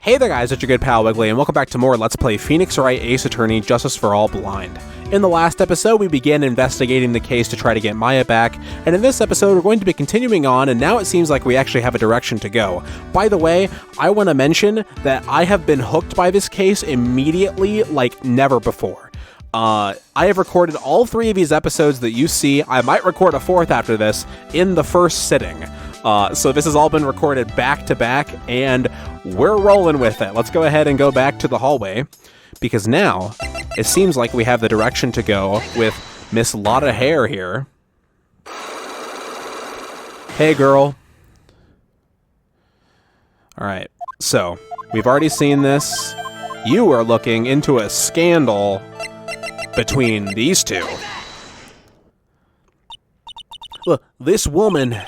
Hey there guys, it's your good pal Wiggly, and welcome back to more Let's Play Phoenix Wright Ace Attorney Justice for All Blind. In the last episode, we began investigating the case to try to get Maya back, and in this episode, we're going to be continuing on, and now it seems like we actually have a direction to go. By the way, I want to mention that I have been hooked by this case immediately like never before. I have recorded all 3 of these episodes that you see. I might record a 4th after this in the first sitting. So this has all been recorded back to back, and we're rolling with it. Let's go ahead and go back to the hallway, because now it seems like we have the direction to go with Miss Lotta Hare here. Hey, girl. All right, so we've already seen this. You are looking into a scandal between these two. Look, this woman...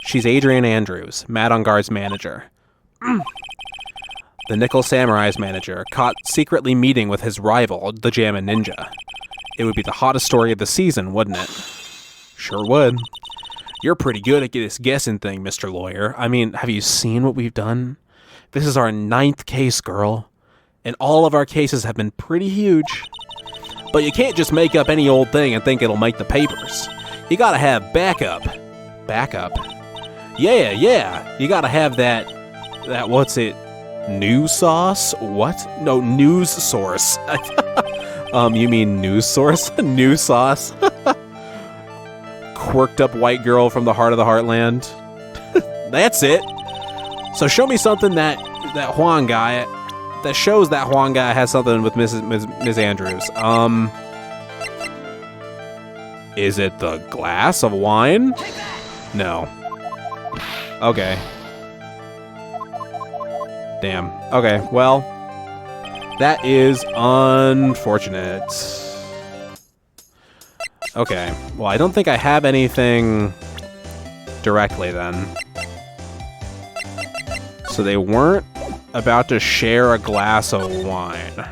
She's Adrian Andrews, Mad on Guard's manager. The Nickel Samurai's manager, caught secretly meeting with his rival, the Jammin' Ninja. It would be the hottest story of the season, wouldn't it? Sure would. You're pretty good at this guessing thing, Mr. Lawyer. I mean, have you seen what we've done? This is our 9th case, girl. And all of our cases have been pretty huge. But you can't just make up any old thing and think it'll make the papers. You gotta have backup. Backup? Yeah, you gotta have that, what's it, news sauce? What? No, news source. You mean news source? News sauce? Quirked up white girl from the heart of the heartland. That's it. So show me something that Juan guy, that shows that Juan guy has something with Ms. Andrews. Is it the glass of wine? No. Okay. Damn. Okay, well, that is unfortunate. Okay, well, I don't think I have anything directly then. So they weren't about to share a glass of wine.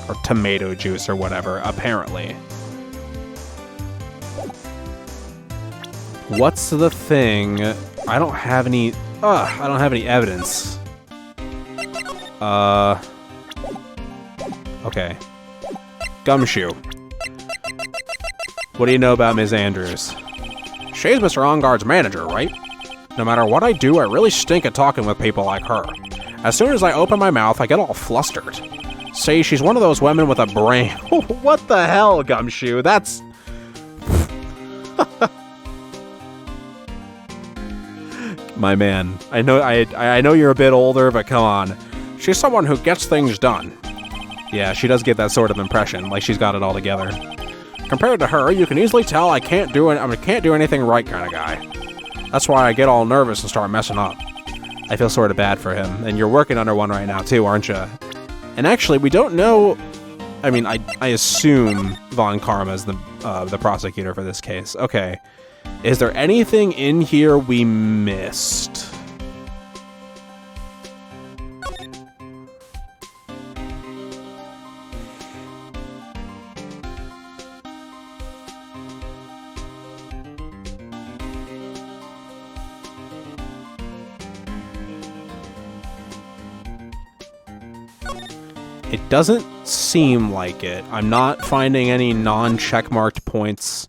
Or tomato juice or whatever, apparently. What's the thing? I don't have any... I don't have any evidence. Okay. Gumshoe. What do you know about Ms. Andrews? She's Mr. On-Guard's manager, right? No matter what I do, I really stink at talking with people like her. As soon as I open my mouth, I get all flustered. See, she's one of those women with a brain... What the hell, Gumshoe? That's... My man, I know you're a bit older, but come on. She's someone who gets things done. Yeah, she does get that sort of impression, like she's got it all together. Compared to her, you can easily tell I can't do anything right kind of guy. That's why I get all nervous and start messing up. I feel sort of bad for him, and you're working under one right now too, aren't you? And actually, we don't know. I mean, I assume Von Karma is the prosecutor for this case. Okay. Is there anything in here we missed? It doesn't seem like it. I'm not finding any non-checkmarked points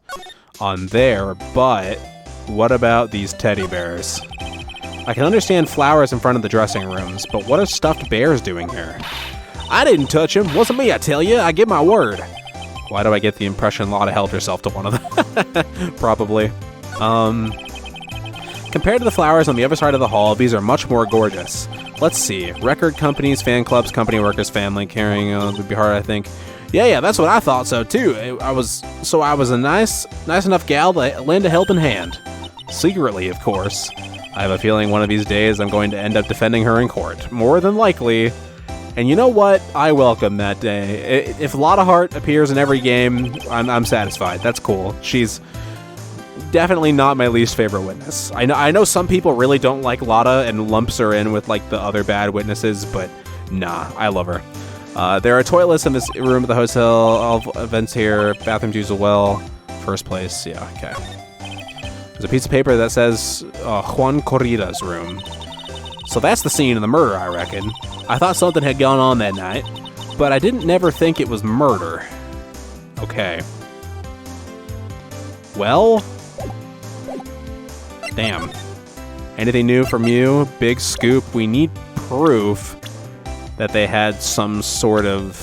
on there, but what about these teddy bears? I can understand flowers in front of the dressing rooms, but what are stuffed bears doing here? I didn't touch him. Wasn't me, I tell you. I give my word. Why do I get the impression Lotta helped herself to one of them? Probably. Compared to the flowers on the other side of the hall, these are much more gorgeous. Let's see. Record companies, fan clubs, company workers, family, caring, would be hard, I think. Yeah, that's what I thought so too. I was a nice enough gal to lend a helping hand. Secretly, of course. I have a feeling one of these days I'm going to end up defending her in court. More than likely. And you know what? I welcome that day. If Lotta Hart appears in every game, I'm satisfied. That's cool. She's definitely not my least favorite witness. I know some people really don't like Lotta and lumps her in with like the other bad witnesses, but nah, I love her. There are toilets in this room at the hotel, all events here, bathrooms used as well. First place, yeah, okay. There's a piece of paper that says Juan Corrida's room. So that's the scene of the murder, I reckon. I thought something had gone on that night, but I didn't never think it was murder. Okay. Well... Damn. Anything new from you? Big scoop. We need proof that they had some sort of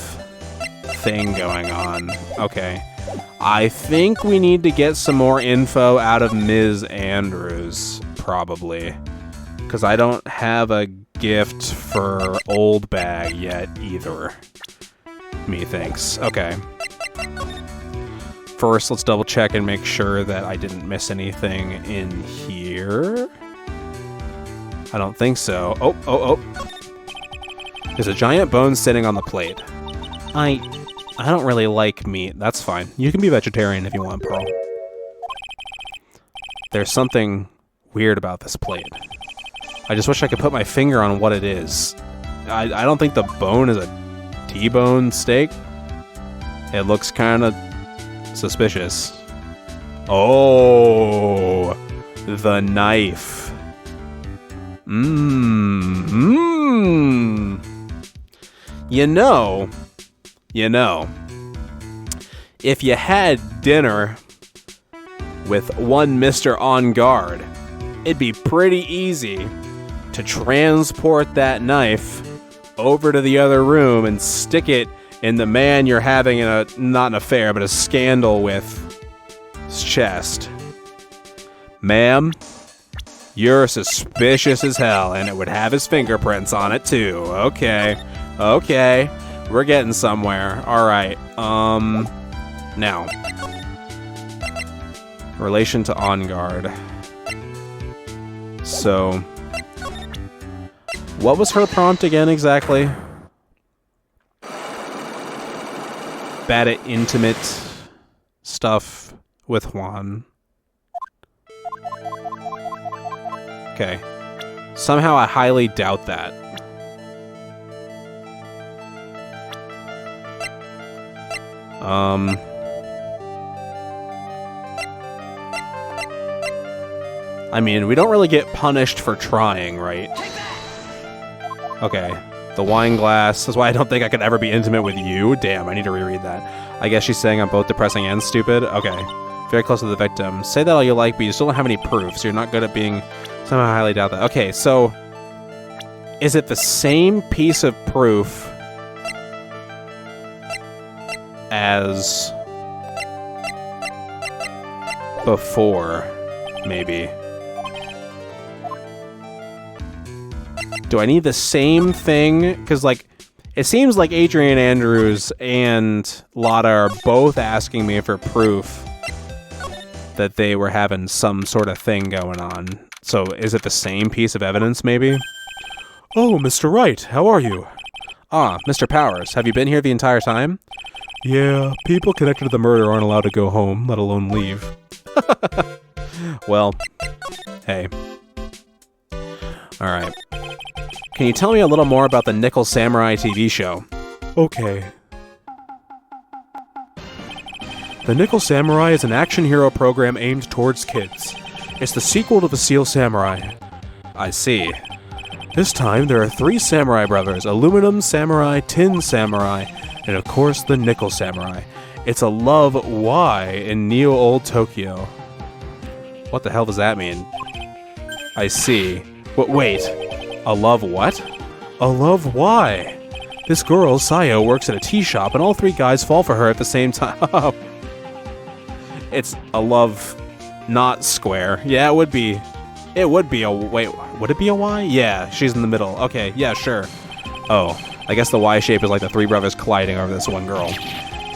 thing going on. Okay. I think we need to get some more info out of Ms. Andrews, probably. Because I don't have a gift for Old Bag yet, either. Methinks. Okay. First, let's double check and make sure that I didn't miss anything in here. I don't think so. Oh. There's a giant bone sitting on the plate. I don't really like meat. That's fine. You can be vegetarian if you want, Pearl. There's something weird about this plate. I just wish I could put my finger on what it is. I don't think the bone is a T-bone steak. It looks kind of suspicious. Oh, the knife. You know, if you had dinner with one Mr. On Guard, it'd be pretty easy to transport that knife over to the other room and stick it in the man you're having not an affair, but a scandal with his chest. Ma'am, you're suspicious as hell, and it would have his fingerprints on it too. Okay, we're getting somewhere. All right. Now, relation to On Guard. So, what was her prompt again exactly? Bad at intimate stuff with Juan. Okay. Somehow I highly doubt that. I mean, we don't really get punished for trying, right? Okay. The wine glass. That's why I don't think I could ever be intimate with you. Damn, I need to reread that. I guess she's saying I'm both depressing and stupid. Okay. Very close to the victim. Say that all you like, but you still don't have any proof, so you're not good at being... Somehow I highly doubt that. Okay, so... Is it the same piece of proof as before, maybe? Do I need the same thing? Because, like, it seems like Adrian Andrews and Lotta are both asking me for proof that they were having some sort of thing going on. So, is it the same piece of evidence, maybe? Oh, Mr. Wright, how are you? Ah, Mr. Powers, have you been here the entire time? Yeah, people connected to the murder aren't allowed to go home, let alone leave. Well, hey. Alright. Can you tell me a little more about the Nickel Samurai TV show? Okay. The Nickel Samurai is an action hero program aimed towards kids. It's the sequel to the Steel Samurai. I see. This time, there are 3 samurai brothers, Aluminum Samurai, Tin Samurai, and of course, the Nickel Samurai. It's a love Y in Neo-Old Tokyo. What the hell does that mean? I see. But wait, a love what? A love Y. This girl, Sayo, works at a tea shop, and all 3 guys fall for her at the same time. It's a love not square. Yeah, it would be. It would be a... Wait, would it be a Y? Yeah, she's in the middle. Okay, yeah, sure. Oh, I guess the Y shape is like the 3 brothers colliding over this one girl.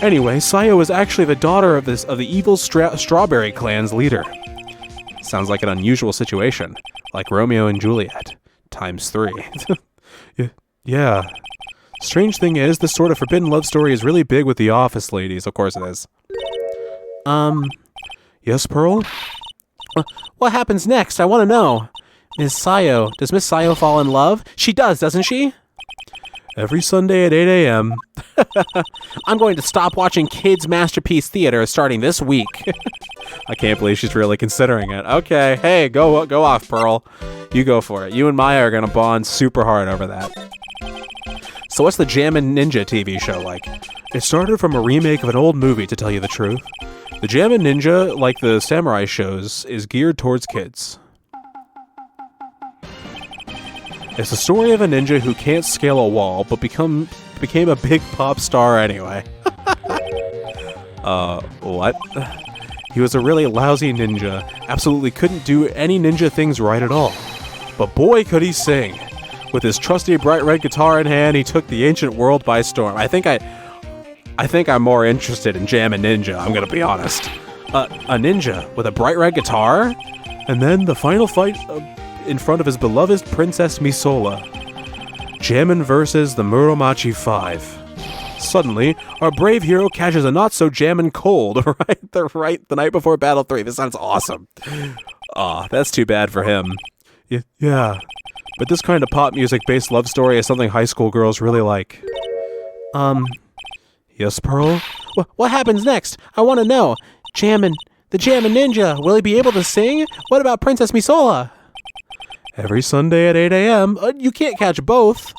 Anyway, Sayo is actually the daughter of the evil Strawberry Clan's leader. Sounds like an unusual situation. Like Romeo and Juliet. ×3. Yeah. Strange thing is, this sort of forbidden love story is really big with the office ladies. Of course it is. Yes, Pearl? What happens next? I want to know. Does Miss Sayo fall in love? She does, doesn't she? Every Sunday at 8 a.m. I'm going to stop watching kids' masterpiece theater starting this week. I can't believe she's really considering it. Okay, hey, go off, Pearl. You go for it. You and Maya are gonna bond super hard over that. So what's the Jammin' Ninja TV show like? It started from a remake of an old movie, to tell you the truth. The Jammin' Ninja, like the samurai shows, is geared towards kids. It's the story of a ninja who can't scale a wall, but became a big pop star anyway. What? He was a really lousy ninja, absolutely couldn't do any ninja things right at all. But boy could he sing! With his trusty bright red guitar in hand, he took the ancient world by storm. I think I'm more interested in Jammin' Ninja, I'm gonna be honest. A ninja with a bright red guitar? And then the final fight in front of his beloved Princess Misola. Jammin' versus the Muromachi 5. Suddenly, our brave hero catches a not-so-jammin' cold the night before Battle 3. This sounds awesome. Aw, that's too bad for him. Yeah, but this kind of pop music-based love story is something high school girls really like. Yes, Pearl? What happens next? I want to know. The Jammin' Ninja, will he be able to sing? What about Princess Misola? Every Sunday at 8 a.m. You can't catch both.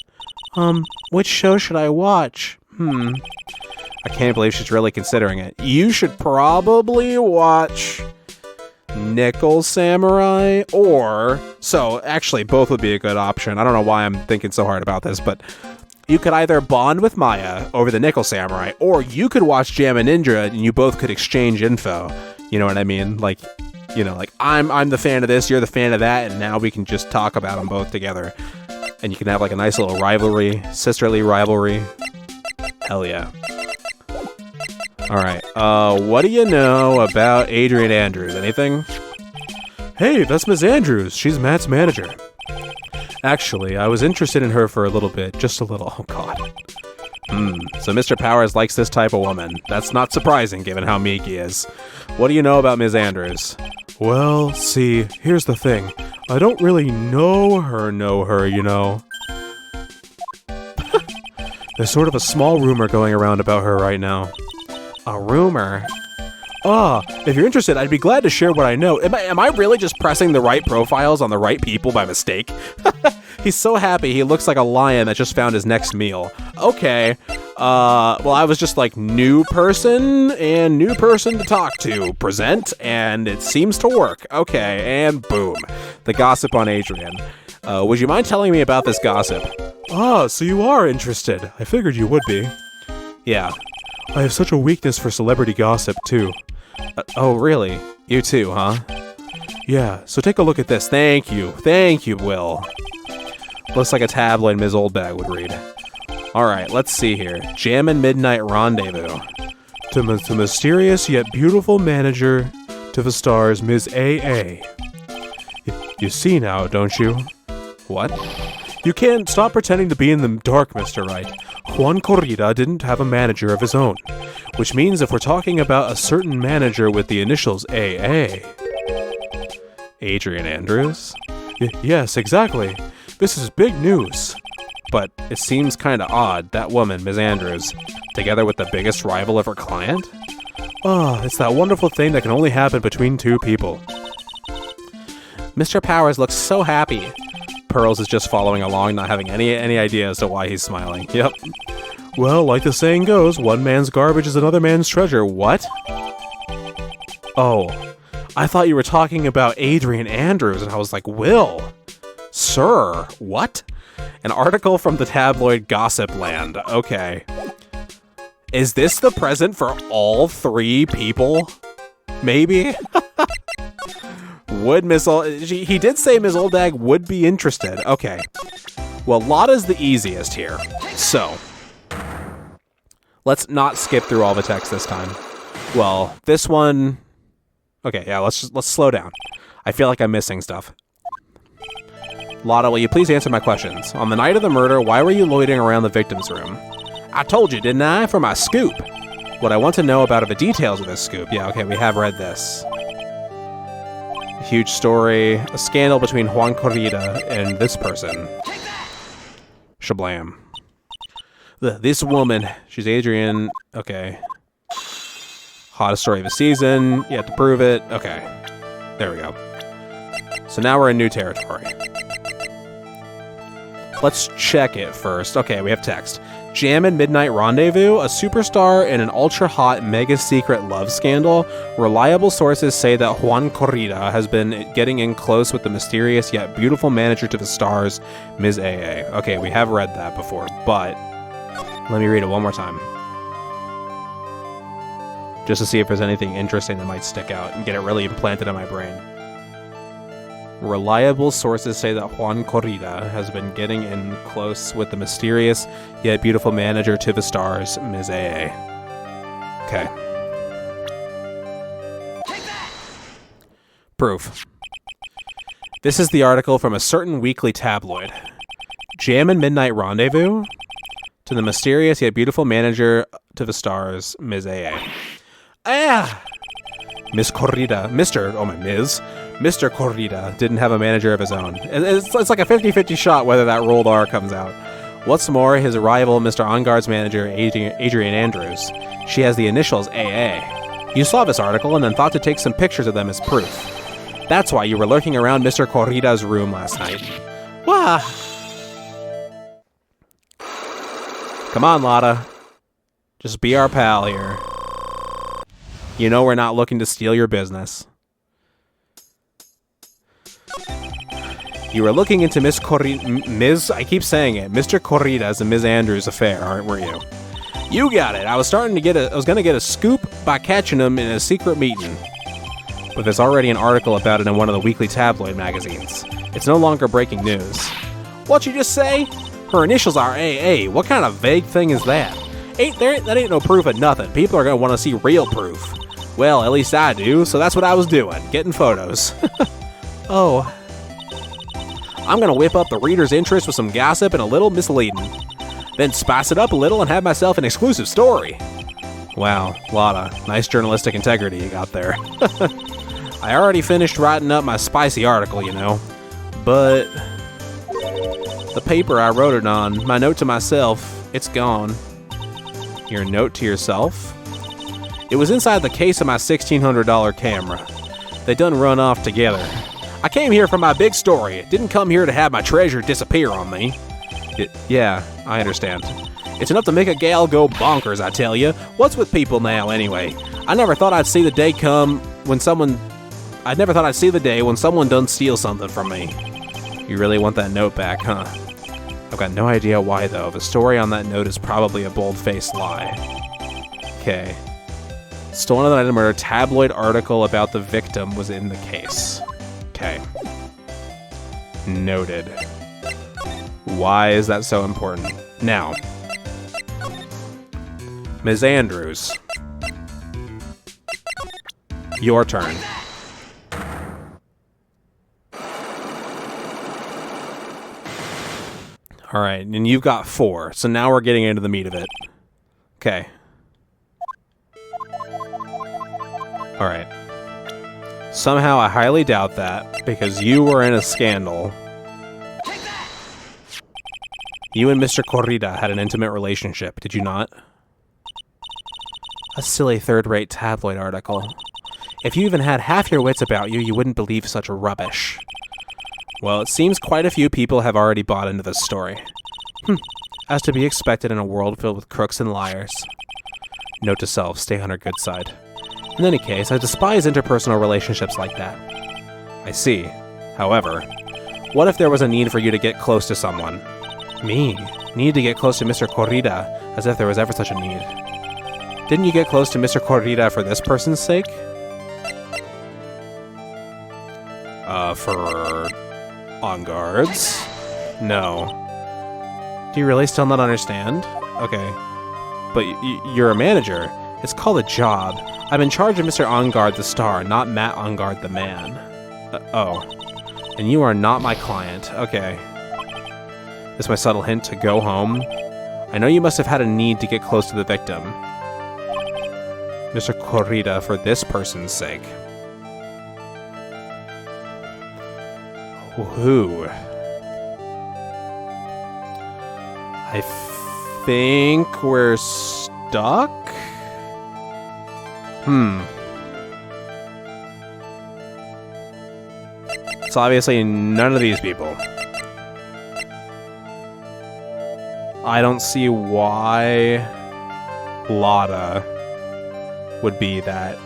Which show should I watch? I can't believe she's really considering it. You should probably watch Nickel Samurai so actually both would be a good option. I don't know why I'm thinking so hard about this, but you could either bond with Maya over the Nickel Samurai, or you could watch Jammin' Ninja and you both could exchange info. You know what I mean? Like, I'm the fan of this, you're the fan of that, and now we can just talk about them both together. And you can have like a nice little rivalry, sisterly rivalry. Hell yeah. Alright, what do you know about Adrian Andrews? Anything? Hey, that's Ms. Andrews. She's Matt's manager. Actually, I was interested in her for a little bit. Just a little. Oh, God. So Mr. Powers likes this type of woman. That's not surprising, given how meek he is. What do you know about Ms. Andrews? Well, see, here's the thing. I don't really know her, you know. There's sort of a small rumor going around about her right now. A rumor? If you're interested, I'd be glad to share what I know. Am I really just pressing the right profiles on the right people by mistake? He's so happy he looks like a lion that just found his next meal. Okay. Well, I was just like, new person to talk to. Present, and it seems to work. Okay, and boom. The gossip on Adrian. Would you mind telling me about this gossip? So you are interested. I figured you would be. Yeah. I have such a weakness for celebrity gossip, too. Oh, really? You too, huh? Yeah, so take a look at this. Thank you, Will. Looks like a tabloid Ms. Oldbag would read. Alright, let's see here. Jammin' Midnight Rendezvous. To mysterious yet beautiful manager to the stars, Ms. A.A. You see now, don't you? What? You can't stop pretending to be in the dark, Mr. Wright. Juan Corrida didn't have a manager of his own, which means if we're talking about a certain manager with the initials AA... Adrian Andrews? Yes, exactly. This is big news. But it seems kinda odd, that woman, Ms. Andrews, together with the biggest rival of her client? It's that wonderful thing that can only happen between two people. Mr. Powers looks so happy. Pearls is just following along, not having any idea as to why he's smiling. Yep. Well, like the saying goes, one man's garbage is another man's treasure. What? Oh, I thought you were talking about Adrian Andrews, and I was like, Will? Sir, what? An article from the tabloid Gossip Land. Okay. Is this the present for all three people? Maybe? Would Miss he did say Ms. Oldag would be interested. Okay. Well, Lotta's the easiest here. So, let's not skip through all the text this time. Well, this one... Okay, yeah, let's slow down. I feel like I'm missing stuff. Lotta, will you please answer my questions? On the night of the murder, why were you loitering around the victim's room? I told you, didn't I? For my scoop. What I want to know about are the details of this scoop. Yeah, okay, we have read this. A huge story. A scandal between Juan Corrida and this person. Shablam. This woman, she's Adrian. Okay. Hottest story of the season. You have to prove it. Okay. There we go. So now we're in new territory. Let's check it first. Okay, we have text. Jammin' Midnight Rendezvous, a superstar in an ultra-hot, mega-secret love scandal. Reliable sources say that Juan Corrida has been getting in close with the mysterious yet beautiful manager to the stars, Ms. AA. Okay, we have read that before, but let me read it one more time. Just to see if there's anything interesting that might stick out and get it really implanted in my brain. Reliable sources say that Juan Corrida has been getting in close with the mysterious yet beautiful manager to the stars, Ms. AA. Okay. Proof. This is the article from a certain weekly tabloid. Jammin' Midnight Rendezvous to the mysterious yet beautiful manager to the stars, Ms. AA. Miss Corrida, Mr. Corrida didn't have a manager of his own. It's like a 50-50 shot whether that rolled R comes out. What's more, his rival, Mr. Onguard's manager, Adrian Andrews, she has the initials AA. You saw this article and then thought to take some pictures of them as proof. That's why you were lurking around Mr. Corrida's room last night. Wah! Come on, Lotta. Just be our pal here. You know we're not looking to steal your business. You were looking into Mr. Corrida's and Ms. Andrews' affair, aren't you? You got it. I was gonna get a scoop by catching them in a secret meeting. But there's already an article about it in one of the weekly tabloid magazines. It's no longer breaking news. What'd you just say? Her initials are AA. What kind of vague thing is that? That ain't no proof of nothing. People are gonna want to see real proof. Well, at least I do, so that's what I was doing, getting photos. Oh. I'm gonna whip up the reader's interest with some gossip and a little misleading. Then spice it up a little and have myself an exclusive story. Wow, Lotta, nice journalistic integrity you got there. I already finished writing up my spicy article, you know. But the paper I wrote it on, my note to myself, it's gone. Your note to yourself? It was inside the case of my $1,600 camera. They done run off together. I came here for my big story. Didn't come here to have my treasure disappear on me. Yeah, I understand. It's enough to make a gal go bonkers, I tell you. What's with people now, anyway? I never thought I'd see the day when someone done steal something from me. You really want that note back, huh? I've got no idea why, though. The story on that note is probably a bold-faced lie. Okay. Stolen item or a tabloid article about the victim was in the case. Okay. Noted. Why is that so important? Now, Ms. Andrews. Your turn. Alright, and you've got 4, so now we're getting into the meat of it. Okay. Alright. Somehow I highly doubt that, because you were in a scandal. You and Mr. Corrida had an intimate relationship, did you not? A silly third-rate tabloid article. If you even had half your wits about you, you wouldn't believe such rubbish. Well, it seems quite a few people have already bought into this story. As to be expected in a world filled with crooks and liars. Note to self, stay on our good side. In any case, I despise interpersonal relationships like that. I see. However, what if there was a need for you to get close to someone? Me? Need to get close to Mr. Corrida, as if there was ever such a need. Didn't you get close to Mr. Corrida for this person's sake? For On Guards? No. Do you really still not understand? Okay. But you're a manager. It's called a job. I'm in charge of Mr. Onguard the star, not Matt Onguard the man. Oh. And you are not my client. Okay. This is my subtle hint to go home. I know you must have had a need to get close to the victim. Mr. Corrida, for this person's sake. Who? I think we're stuck? It's obviously none of these people. I don't see why Lotta would be that.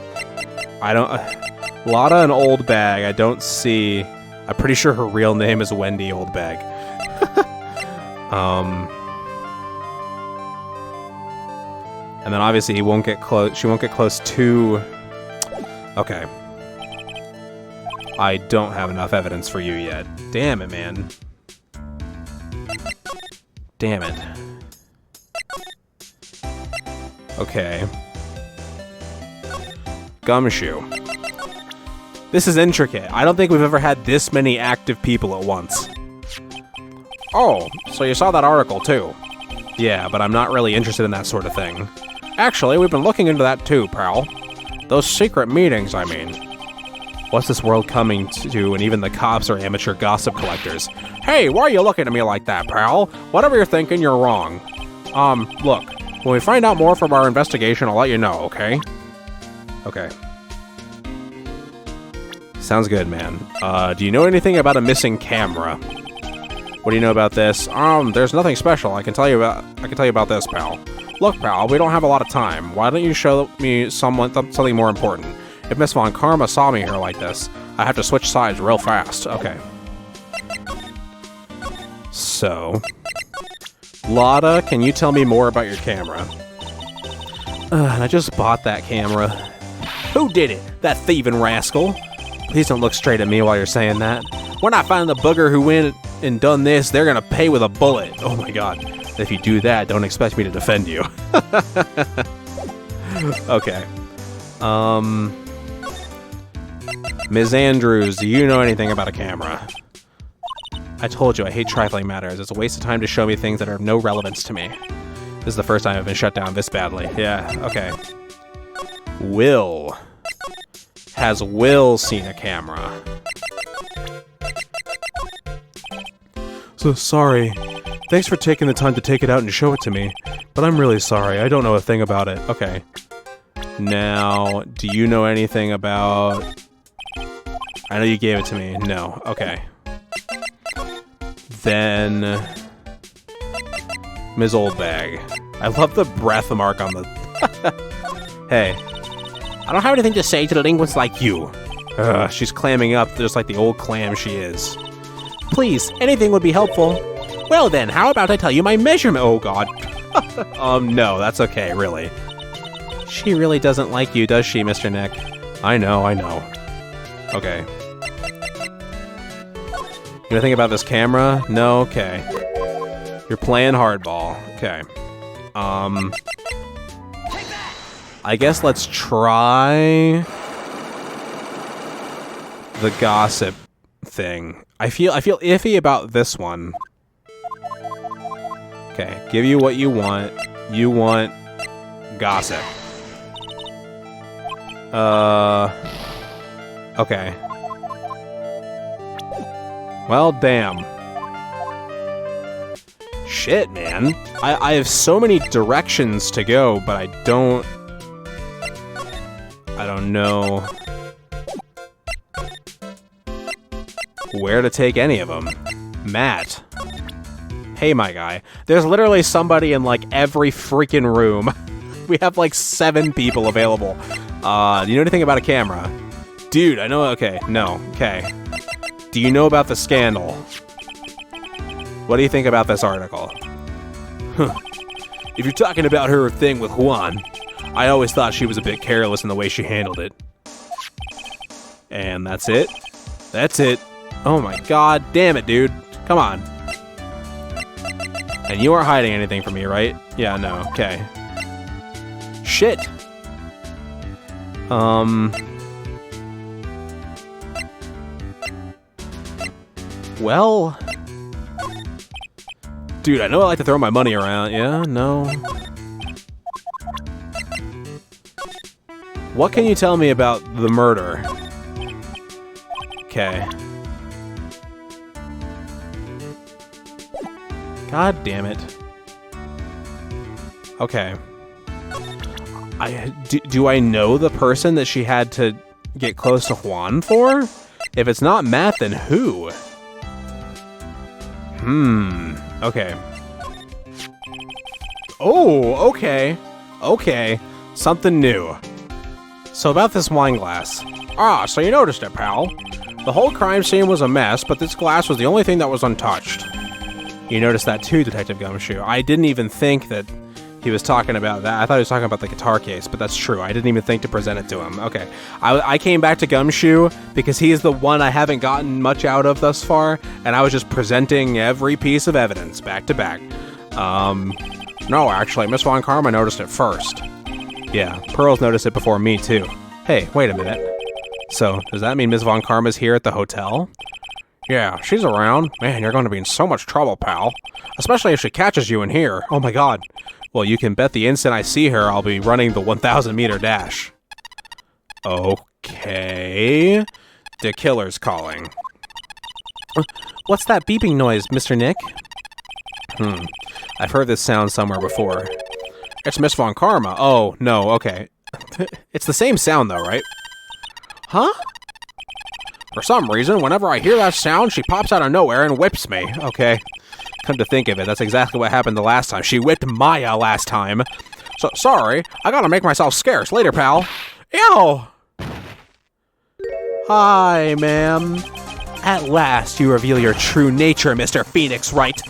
Lotta and Old Bag, I don't see. I'm pretty sure her real name is Wendy Old Bag. And then obviously he won't get close. She won't get close to. Okay. I don't have enough evidence for you yet. Damn it, man. Damn it. Okay. Gumshoe. This is intricate. I don't think we've ever had this many active people at once. Oh, so you saw that article too. Yeah, but I'm not really interested in that sort of thing. Actually, we've been looking into that too, pal. Those secret meetings, I mean. What's this world coming to, and even the cops are amateur gossip collectors? Hey, why are you looking at me like that, pal? Whatever you're thinking, you're wrong. Look, when we find out more from our investigation, I'll let you know, okay? Okay. Sounds good, man. Do you know anything about a missing camera? What do you know about this? There's nothing special. I can tell you about this, pal. Look, pal, we don't have a lot of time. Why don't you show me something more important? If Miss Von Karma saw me here like this, I have to switch sides real fast. Okay. So, Lotta, can you tell me more about your camera? I just bought that camera. Who did it? That thieving rascal. Please don't look straight at me while you're saying that. When I find the booger who went and done this, they're gonna pay with a bullet. Oh my god. If you do that, don't expect me to defend you. Okay. Ms. Andrews, do you know anything about a camera? I told you, I hate trifling matters. It's a waste of time to show me things that are of no relevance to me. This is the first time I've been shut down this badly. Yeah, okay. Will. Has Will seen a camera? So sorry. Thanks for taking the time to take it out and show it to me. But I'm really sorry, I don't know a thing about it. Okay. Now, do you know anything about... I know you gave it to me. No. Okay. Then... Ms. Oldbag. I love the breath mark on the... Hey. I don't have anything to say to delinquents like you. She's clamming up just like the old clam she is. Please, anything would be helpful. Well then, how about I tell you my measurement? Oh god. No, that's okay, really. She really doesn't like you, does she, Mr. Neck? I know. Okay. You know anything about this camera? No? Okay. You're playing hardball. Okay. I guess let's try the gossip thing. I feel iffy about this one. Okay, give you what you want. You want gossip. Okay. Well, damn. Shit, man. I have so many directions to go, but I don't know where to take any of them. Matt. Hey, my guy. There's literally somebody in, like, every freaking room. We have, like, 7 people available. Do you know anything about a camera? Dude, I know... Okay, no. Okay. Do you know about the scandal? What do you think about this article? Huh. If you're talking about her thing with Juan, I always thought she was a bit careless in the way she handled it. And that's it? That's it. Oh my god, damn it, dude. Come on. And you aren't hiding anything from me, right? Yeah, no, okay. Shit. Well... Dude, I know I like to throw my money around. Yeah, no. What can you tell me about the murder? Okay. God damn it. Okay. Do I know the person that she had to get close to Juan for? If it's not Matt, then who? Okay. Oh, okay. Okay. Something new. So about this wine glass. Ah, so you noticed it, pal. The whole crime scene was a mess, but this glass was the only thing that was untouched. You noticed that too, Detective Gumshoe. I didn't even think that he was talking about that. I thought he was talking about the guitar case, but that's true. I didn't even think to present it to him. Okay. I came back to Gumshoe because he is the one I haven't gotten much out of thus far, and I was just presenting every piece of evidence back to back. No, actually, Miss Von Karma noticed it first. Yeah, Pearl's noticed it before me, too. Hey, wait a minute. So, does that mean Miss Von Karma's here at the hotel? Yeah, she's around. Man, you're going to be in so much trouble, pal. Especially if she catches you in here. Oh my god. Well, you can bet the instant I see her, I'll be running the 1,000-meter dash. Okay. The killer's calling. What's that beeping noise, Mr. Nick? I've heard this sound somewhere before. It's Miss Von Karma. Oh, no, okay. It's the same sound, though, right? Huh? For some reason, whenever I hear that sound, she pops out of nowhere and whips me. Okay. Come to think of it, that's exactly what happened the last time. She whipped Maya last time. So, sorry. I gotta make myself scarce. Later, pal. Ew! Hi, ma'am. At last, you reveal your true nature, Mr. Phoenix Wright.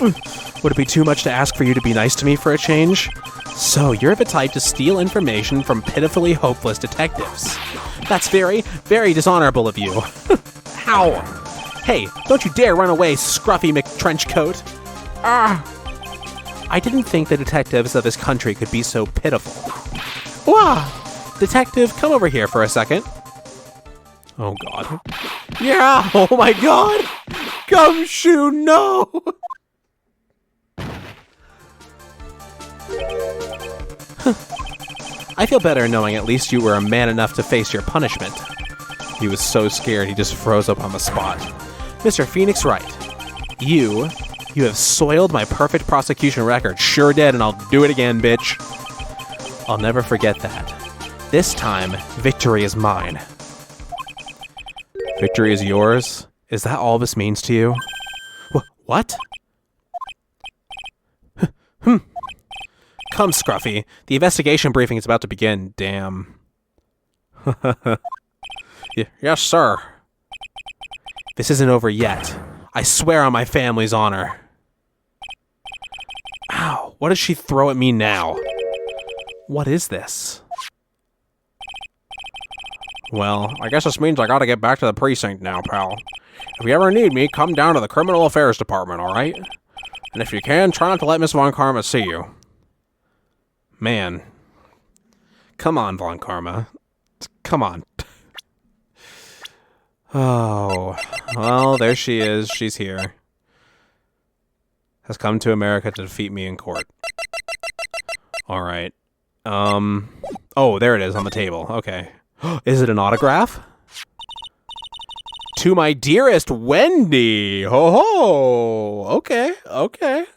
Would it be too much to ask for you to be nice to me for a change? So, you're the type to steal information from pitifully hopeless detectives. That's very, very dishonorable of you. How? Hey, don't you dare run away, scruffy McTrenchcoat. I didn't think the detectives of this country could be so pitiful. Wah! Detective, come over here for a second. Oh, God. Yeah! Oh, my God! Gumshoe, no! I feel better knowing at least you were a man enough to face your punishment. He was so scared he just froze up on the spot. Mr. Phoenix Wright, you have soiled my perfect prosecution record. Sure did, and I'll do it again, bitch. I'll never forget that. This time, victory is mine. Victory is yours? Is that all this means to you? What? Come, Scruffy. The investigation briefing is about to begin. Damn. Yes, sir. This isn't over yet. I swear on my family's honor. Ow, what does she throw at me now? What is this? Well, I guess this means I gotta get back to the precinct now, pal. If you ever need me, come down to the Criminal Affairs Department, alright? And if you can, try not to let Miss Von Karma see you. Man. Come on, Von Karma. Come on. Oh. Well, there she is. She's here. Has come to America to defeat me in court. Alright. Oh, there it is on the table. Okay. Is it an autograph? To my dearest Wendy. Ho ho.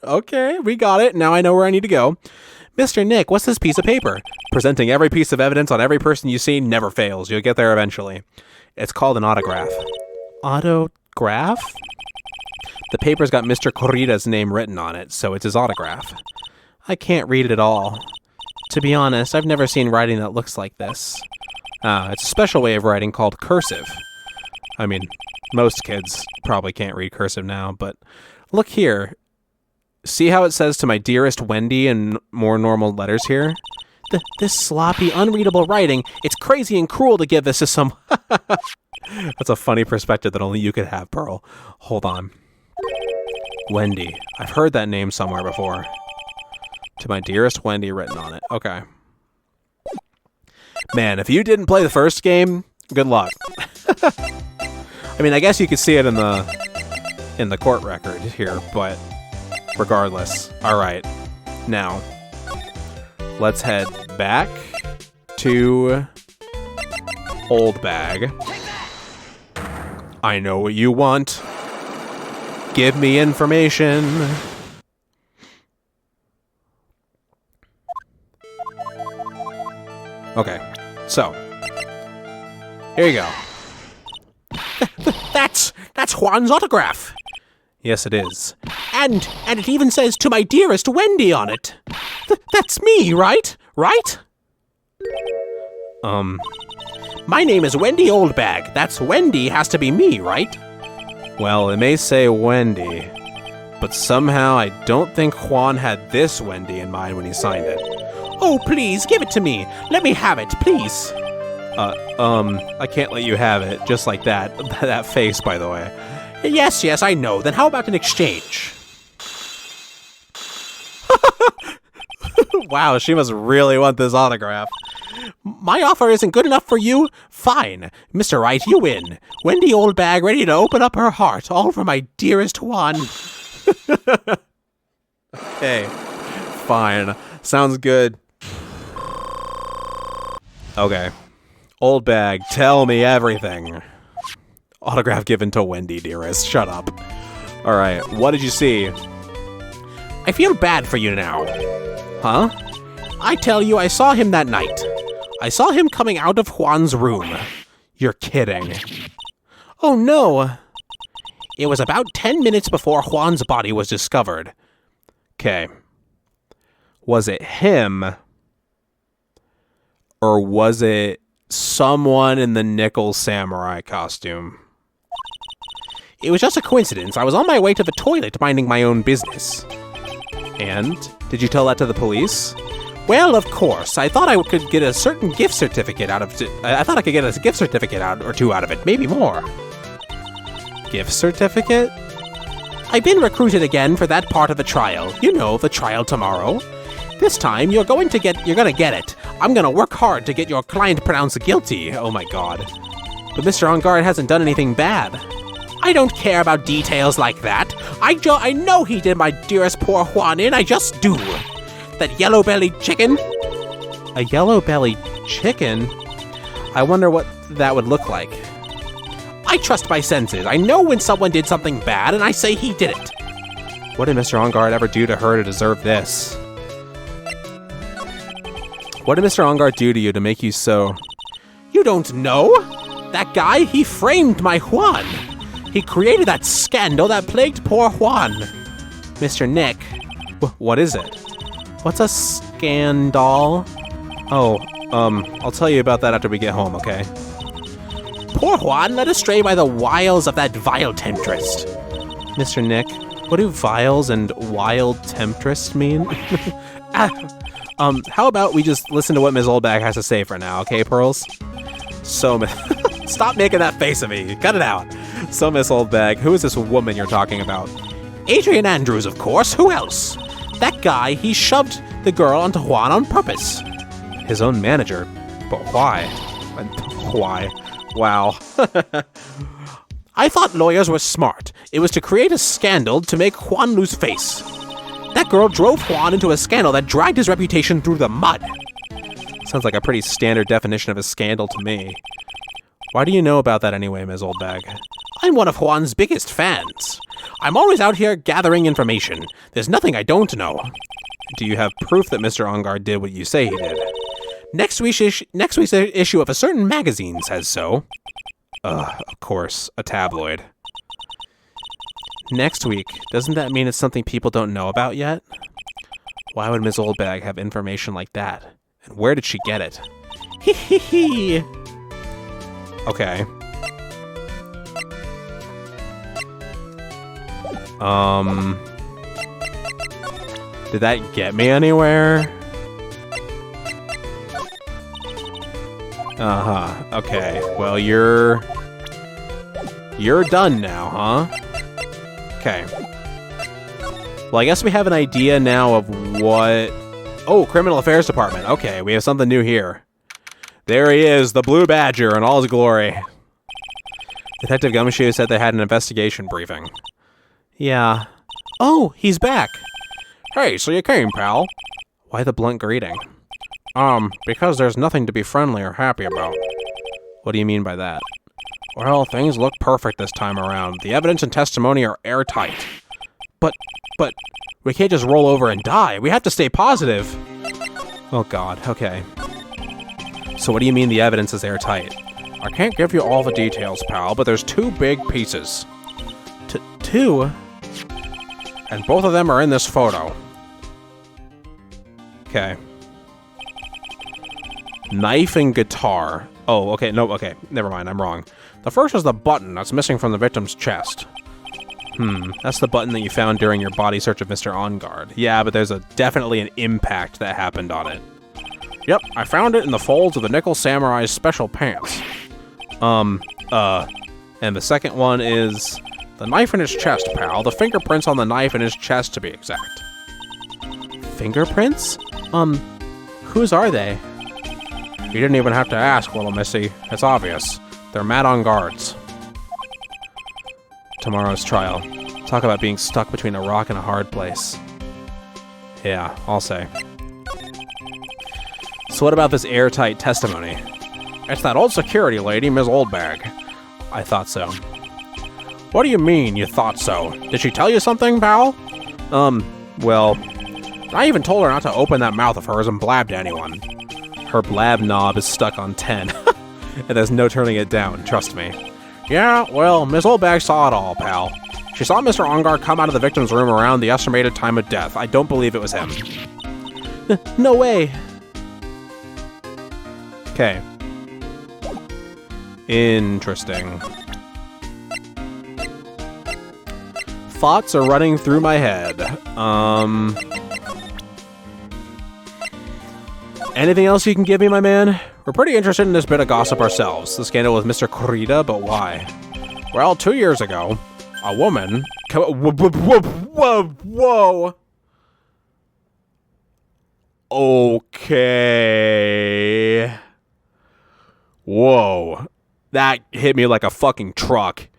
Okay. We got it. Now I know where I need to go. Mr. Nick, what's this piece of paper? Presenting every piece of evidence on every person you see never fails. You'll get there eventually. It's called an autograph. Autograph? The paper's got Mr. Corrida's name written on it, so it's his autograph. I can't read it at all. To be honest, I've never seen writing that looks like this. It's a special way of writing called cursive. I mean, most kids probably can't read cursive now, but look here. See how it says to my dearest Wendy in more normal letters here? This sloppy, unreadable writing, it's crazy and cruel to give this to some... That's a funny perspective that only you could have, Pearl. Hold on. Wendy. I've heard that name somewhere before. To my dearest Wendy written on it. Okay. Man, if you didn't play the first game, good luck. I mean, I guess you could see it in the court record here, but regardless. All right. Now, let's head back to Old Bag. I know what you want. Give me information. Okay, so here you go. That's Juan's autograph. Yes, it is. And it even says "To my dearest Wendy" on it. That's me, right? Right? My name is Wendy Oldbag. That's Wendy has to be me, right? Well, it may say Wendy, but somehow I don't think Juan had this Wendy in mind when he signed it. Oh, please, give it to me. Let me have it, please. I can't let you have it, just like that. That face, by the way. Yes, I know. Then how about an exchange? Wow, she must really want this autograph. My offer isn't good enough for you? Fine. Mr. Wright, you win. Wendy Oldbag ready to open up her heart, all for my dearest Juan. Okay, fine. Sounds good. Okay. Oldbag, tell me everything. Autograph given to Wendy, dearest. Shut up. Alright, what did you see? I feel bad for you now. Huh? I tell you, I saw him that night. I saw him coming out of Juan's room. You're kidding. Oh no. It was about 10 minutes before Juan's body was discovered. Okay. Was it him? Or was it someone in the nickel samurai costume? It was just a coincidence. I was on my way to the toilet minding my own business. And? Did you tell that to the police? Well, of course. I thought I could get a certain gift certificate out of it. I thought I could get a gift certificate or two out of it. Maybe more. Gift certificate? I've been recruited again for that part of the trial. You know, the trial tomorrow. This time, you're gonna get it. I'm gonna work hard to get your client pronounced guilty. Oh my god. But Mr. On Guard hasn't done anything bad. I don't care about details like that. I know he did my dearest poor Juan in. I just do. That yellow-bellied chicken? A yellow-bellied chicken? I wonder what that would look like. I trust my senses. I know when someone did something bad, and I say he did it. What did Mr. On Guard ever do to her to deserve this? What did Mr. On Guard do to you to make you so... You don't know? That guy, he framed my Juan. He created that scandal that plagued poor Juan. Mr. Nick, what is it? What's a scandal? Oh, I'll tell you about that after we get home, okay? Poor Juan led astray by the wiles of that vile temptress. Mr. Nick, what do viles and wild temptress mean? How about we just listen to what Ms. Oldbag has to say for now, okay, Pearls? So, stop making that face at me. Cut it out. So, Miss Oldbag, who is this woman you're talking about? Adrian Andrews, of course. Who else? That guy, he shoved the girl onto Juan on purpose. His own manager. But why? Why? Wow. I thought lawyers were smart. It was to create a scandal to make Juan lose face. That girl drove Juan into a scandal that dragged his reputation through the mud. Sounds like a pretty standard definition of a scandal to me. Why do you know about that anyway, Ms. Oldbag? I'm one of Juan's biggest fans. I'm always out here gathering information. There's nothing I don't know. Do you have proof that Mr. On Guard did what you say he did? Next week's issue of a certain magazine says so. Of course, a tabloid. Next week, doesn't that mean it's something people don't know about yet? Why would Ms. Oldbag have information like that? And where did she get it? Hee hee hee! Okay. Did that get me anywhere? Uh-huh. Okay. Well, you're done now, huh? Okay. Well, I guess we have an idea now of what... Oh, Criminal Affairs Department. Okay, we have something new here. There he is, the Blue Badger in all his glory. Detective Gumshoe said they had an investigation briefing. Yeah. Oh, he's back. Hey, so you came, pal. Why the blunt greeting? Because there's nothing to be friendly or happy about. What do you mean by that? Well, things look perfect this time around. The evidence and testimony are airtight. But, we can't just roll over and die. We have to stay positive. Oh god, okay. So what do you mean the evidence is airtight? I can't give you all the details, pal, but there's 2 big pieces. Two? And both of them are in this photo. Okay. Knife and guitar. Oh, okay, no, okay, never mind, I'm wrong. The first is the button that's missing from the victim's chest. That's the button that you found during your body search of Mr. On Guard. Yeah, but there's definitely an impact that happened on it. Yep, I found it in the folds of the Nickel Samurai's special pants. And the second one is the knife in his chest, pal. The fingerprints on the knife in his chest, to be exact. Fingerprints? Whose are they? You didn't even have to ask, little missy. It's obvious. They're Mad On Guard's. Tomorrow's trial. Talk about being stuck between a rock and a hard place. Yeah, I'll say. So what about this airtight testimony? It's that old security lady, Ms. Oldbag. I thought so. What do you mean, you thought so? Did she tell you something, pal? Well, I even told her not to open that mouth of hers and blab to anyone. Her blab knob is stuck on 10. And there's no turning it down, trust me. Yeah, well, Ms. Oldbag saw it all, pal. She saw Mr. Ongar come out of the victim's room around the estimated time of death. I don't believe it was him. No way. Okay. Interesting. Thoughts are running through my head. Anything else you can give me, my man? We're pretty interested in this bit of gossip ourselves. The scandal with Mr. Kurita, but why? Well, 2 years ago, a woman... Whoa! Okay... Whoa. That hit me like a fucking truck.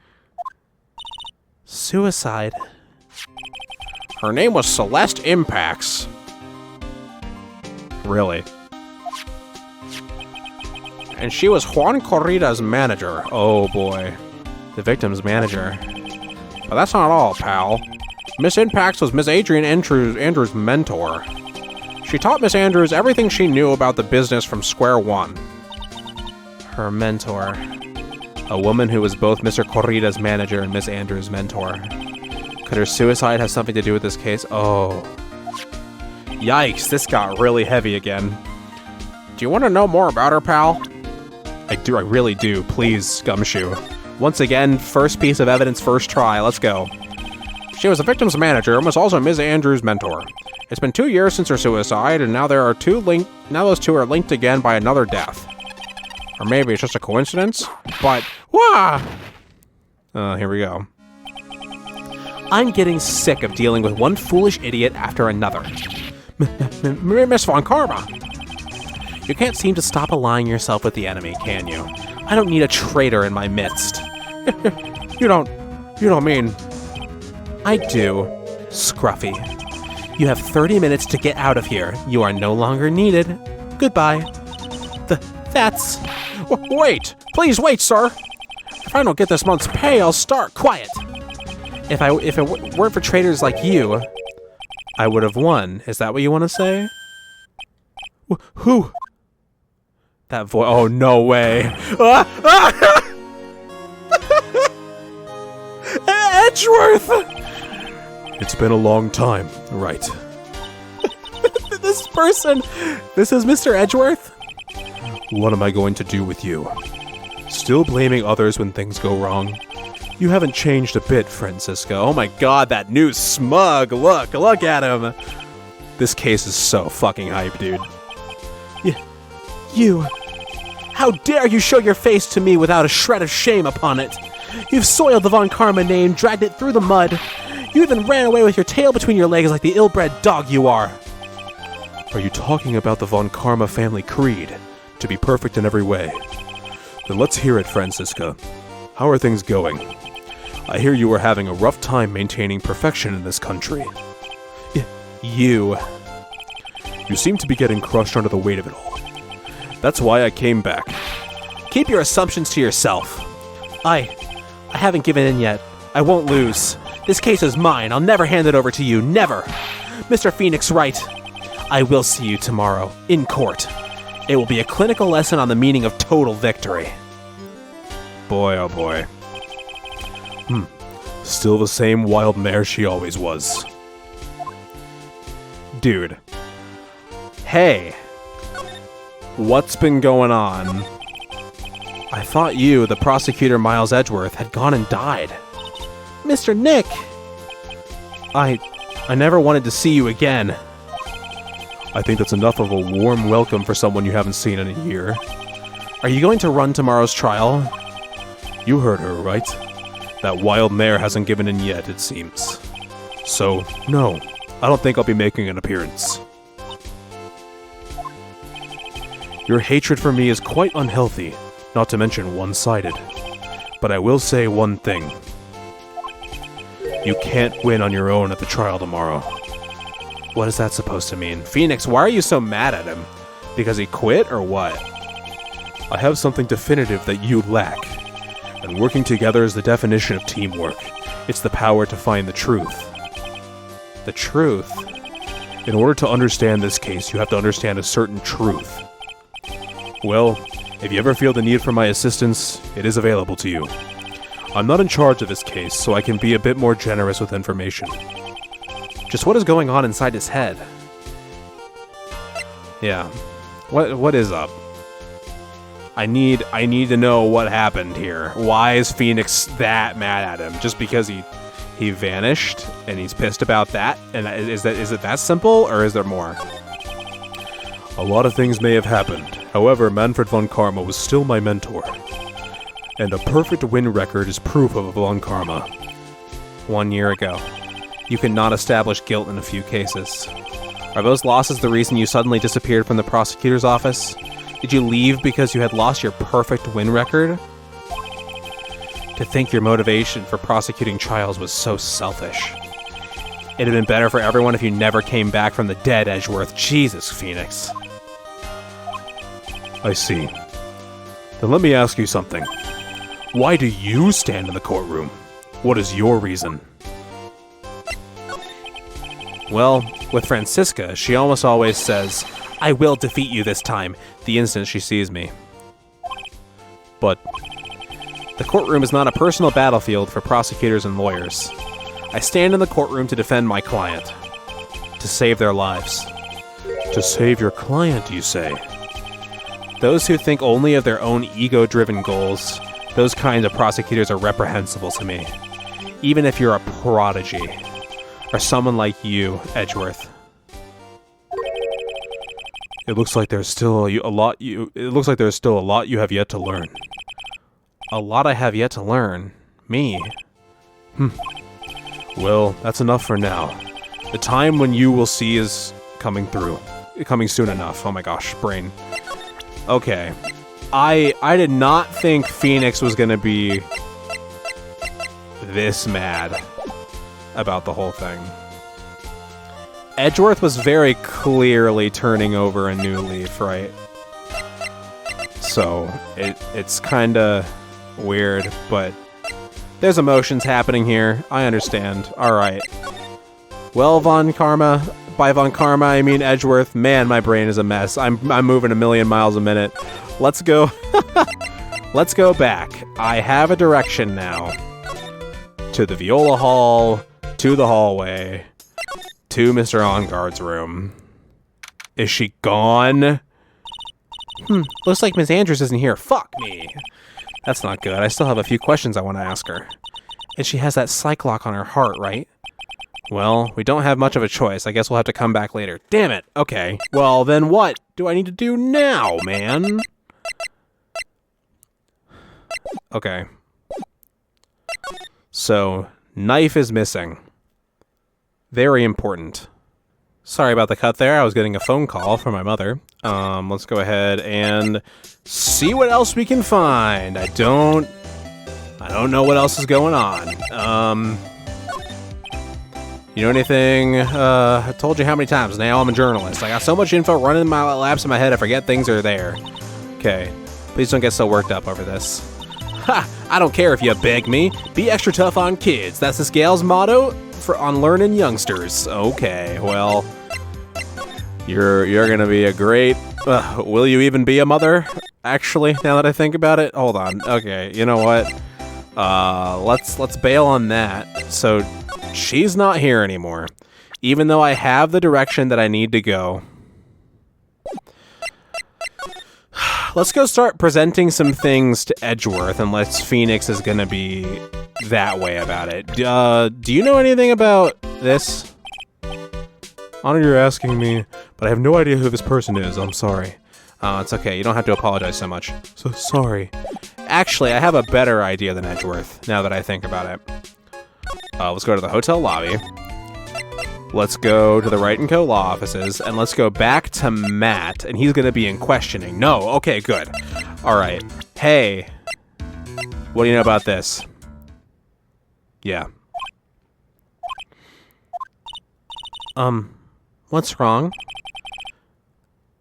Suicide. Her name was Celeste Impacts. Really? And she was Juan Corrida's manager. Oh boy. The victim's manager. But that's not all, pal. Miss Impacts was Miss Adrian Andrews' mentor. She taught Miss Andrews everything she knew about the business from square one. Her mentor. A woman who was both Mr. Corrida's manager and Miss Andrews' mentor. Could her suicide have something to do with this case? Oh. Yikes, this got really heavy again. Do you want to know more about her, pal? I do, I really do. Please, Gumshoe. Once again, first piece of evidence, first try. Let's go. She was the victim's manager and was also Ms. Andrews' mentor. It's been 2 years since her suicide, and now those two are linked again by another death. Or maybe it's just a coincidence, but... Wah! Here we go. I'm getting sick of dealing with one foolish idiot after another. Miss Von Karma! You can't seem to stop allying yourself with the enemy, can you? I don't need a traitor in my midst. You don't mean... I do. Scruffy. You have 30 minutes to get out of here. You are no longer needed. Goodbye. That's... Wait! Please wait, sir! If I don't get this month's pay, I'll start. Quiet! If it weren't for traitors like you, I would have won. Is that what you want to say? Who? That voice... Oh, no way. Edgeworth! It's been a long time, right? This person... This is Mr. Edgeworth? What am I going to do with you? Still blaming others when things go wrong? You haven't changed a bit, Francisco. Oh my god, that new smug look at him. This case is so fucking hype, dude. You... How dare you show your face to me without a shred of shame upon it? You've soiled the Von Karma name, dragged it through the mud. You even ran away with your tail between your legs like the ill-bred dog you are. Are you talking about the Von Karma family creed? To be perfect in every way. Then let's hear it, Francisca. How are things going? I hear you are having a rough time maintaining perfection in this country. You seem to be getting crushed under the weight of it all. That's why I came back. Keep your assumptions to yourself. I haven't given in yet. I won't lose. This case is mine. I'll never hand it over to you. Never. Mr. Phoenix Wright, I will see you tomorrow in court. It will be a clinical lesson on the meaning of total victory. Boy, oh boy. Still the same wild mare she always was. Dude. Hey. What's been going on? I thought you, the prosecutor Miles Edgeworth, had gone and died. Mr. Nick! I never wanted to see you again. I think that's enough of a warm welcome for someone you haven't seen in a year. Are you going to run tomorrow's trial? You heard her, right? That wild mare hasn't given in yet, it seems. So, no, I don't think I'll be making an appearance. Your hatred for me is quite unhealthy, not to mention one-sided. But I will say one thing. You can't win on your own at the trial tomorrow. What is that supposed to mean? Phoenix, why are you so mad at him? Because he quit, or what? I have something definitive that you lack. And working together is the definition of teamwork. It's the power to find the truth. The truth? In order to understand this case, you have to understand a certain truth. Well, if you ever feel the need for my assistance, it is available to you. I'm not in charge of this case, so I can be a bit more generous with information. Just what is going on inside his head? Yeah. What is up? I need to know what happened here. Why is Phoenix that mad at him? Just because he vanished and he's pissed about that? And is it that simple, or is there more? A lot of things may have happened. However, Manfred von Karma was still my mentor. And a perfect win record is proof of von Karma. 1 year ago. You cannot establish guilt in a few cases. Are those losses the reason you suddenly disappeared from the prosecutor's office? Did you leave because you had lost your perfect win record? To think your motivation for prosecuting trials was so selfish. It'd have been better for everyone if you never came back from the dead, Edgeworth. Jesus, Phoenix. I see. Then let me ask you something. Why do you stand in the courtroom? What is your reason? Well, with Francisca, she almost always says, I will defeat you this time, the instant she sees me. But the courtroom is not a personal battlefield for prosecutors and lawyers. I stand in the courtroom to defend my client. To save their lives. To save your client, you say? Those who think only of their own ego-driven goals, those kinds of prosecutors are reprehensible to me. Even if you're a prodigy. Or someone like you, Edgeworth. It looks like there's still a lot you have yet to learn. A lot I have yet to learn? Me? Well, that's enough for now. The time when you will see is coming soon enough. Oh my gosh, brain. Okay. I did not think Phoenix was gonna be this mad about the whole thing. Edgeworth was very clearly turning over a new leaf, right? So, it's kinda weird, but there's emotions happening here. I understand. Alright. Well, Von Karma, by Von Karma I mean Edgeworth. Man, my brain is a mess. I'm moving a million miles a minute. Let's go. Let's go back. I have a direction now. To the Viola Hall, to the hallway, to Mr. Onguard's room. Is she gone? Looks like Miss Andrews isn't here. Fuck me. That's not good. I still have a few questions I want to ask her. And she has that psych lock on her heart, right? Well, we don't have much of a choice. I guess we'll have to come back later. Damn it. Okay. Well, then what do I need to do now, man? Okay. So, knife is missing. Very important. Sorry about the cut there. I was getting a phone call from my mother. Let's go ahead and see what else we can find. I don't know what else is going on. You know anything? I told you how many times. Now I'm a journalist. I got so much info running in my laps in my head, I forget things are there. Okay. Please don't get so worked up over this. Ha! I don't care if you beg me. Be extra tough on kids. That's this gal's motto on learning youngsters. Okay, well, you're gonna be a great Will you even be a mother? Actually, now that I think about it, hold on. Okay, you know what? Let's bail on that. So she's not here anymore, even though I have the direction that I need to go. Let's go start presenting some things to Edgeworth, unless Phoenix is gonna be that way about it. Do you know anything about this? Honor you're asking me, but I have no idea who this person is. I'm sorry. It's okay. You don't have to apologize so much. So sorry. Actually, I have a better idea than Edgeworth, now that I think about it. Let's go to the hotel lobby. Let's go to the Wright & Co. law offices, and let's go back to Matt, and he's going to be in questioning. No, okay, good. All right. Hey, what do you know about this? Yeah. What's wrong?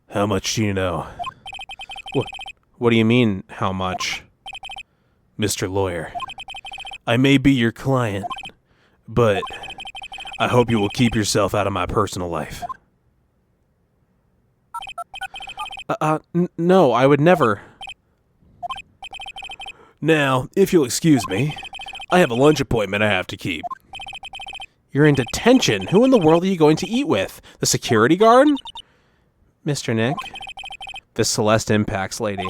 How much do you know? What do you mean, how much? Mr. Lawyer, I may be your client, but I hope you will keep yourself out of my personal life. No, I would never. Now, if you'll excuse me, I have a lunch appointment I have to keep. You're in detention. Who in the world are you going to eat with? The security guard? Mr. Nick? This Celeste Impacts lady.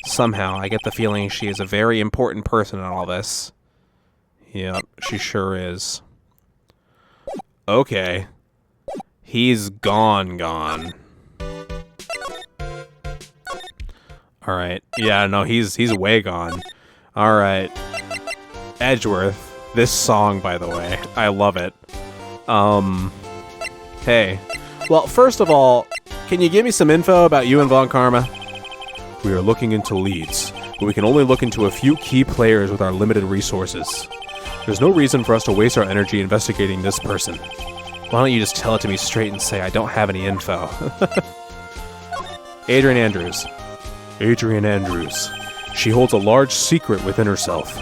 Somehow, I get the feeling she is a very important person in all this. Yep, she sure is. Okay. He's gone. Alright. Yeah, no, he's way gone. Alright. Edgeworth. This song, by the way. I love it. Hey. Well, first of all, can you give me some info about you and Von Karma? We are looking into leads, but we can only look into a few key players with our limited resources. There's no reason for us to waste our energy investigating this person. Why don't you just tell it to me straight and say I don't have any info? Adrian Andrews. Adrian Andrews. She holds a large secret within herself.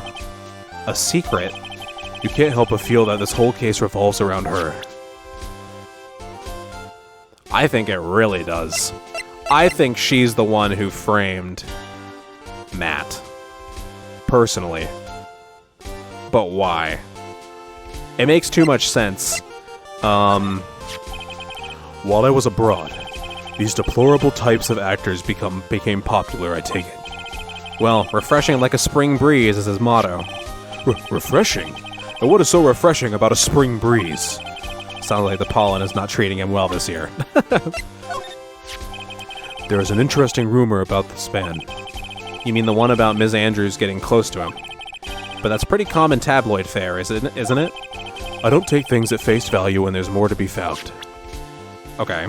A secret? You can't help but feel that this whole case revolves around her. I think it really does. I think she's the one who framed Matt. Personally. But why? It makes too much sense. While I was abroad, these deplorable types of actors became popular, I take it. Well, refreshing like a spring breeze is his motto. Refreshing? And what is so refreshing about a spring breeze? Sounds like the pollen is not treating him well this year. There is an interesting rumor about this man. You mean the one about Ms. Andrews getting close to him? But that's pretty common tabloid fare, isn't it? I don't take things at face value when there's more to be found. Okay.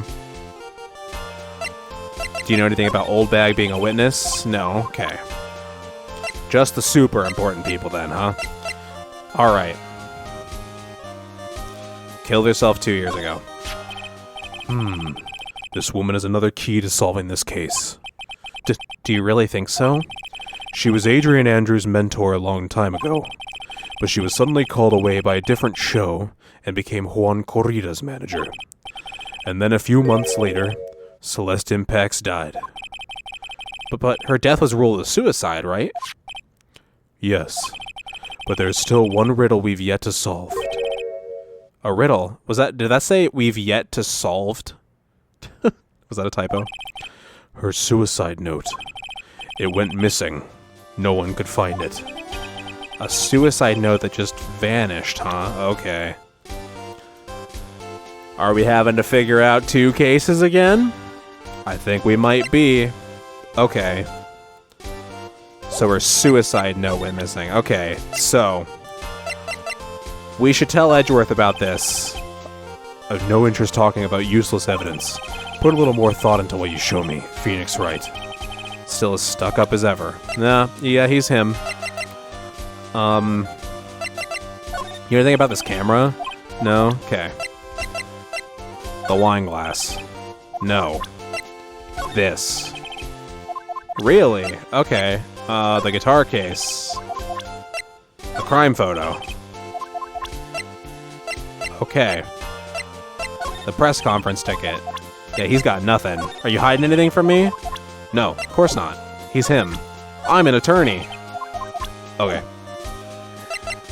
Do you know anything about Old Bag being a witness? No? Okay. Just the super important people then, huh? Alright. Killed herself 2 years ago. This woman is another key to solving this case. Do you really think so? She was Adrian Andrews' mentor a long time ago, but she was suddenly called away by a different show and became Juan Corrida's manager. And then a few months later, Celeste Impacts died. But her death was ruled a suicide, right? Yes, but there's still one riddle we've yet to solve. A riddle? Did that say we've yet to solved? Was that a typo? Her suicide note. It went missing. No one could find it. A suicide note that just vanished, huh? Okay. Are we having to figure out 2 cases again? I think we might be. Okay. So her suicide note went missing. Okay, so we should tell Edgeworth about this. I have no interest talking about useless evidence. Put a little more thought into what you show me, Phoenix Wright. Still as stuck up as ever. Nah, yeah, he's him. You know anything about this camera? No? Okay. The wine glass. No. This. Really? Okay. The guitar case. A crime photo. Okay. The press conference ticket. Yeah, he's got nothing. Are you hiding anything from me? No, of course not. He's him. I'm an attorney. Okay.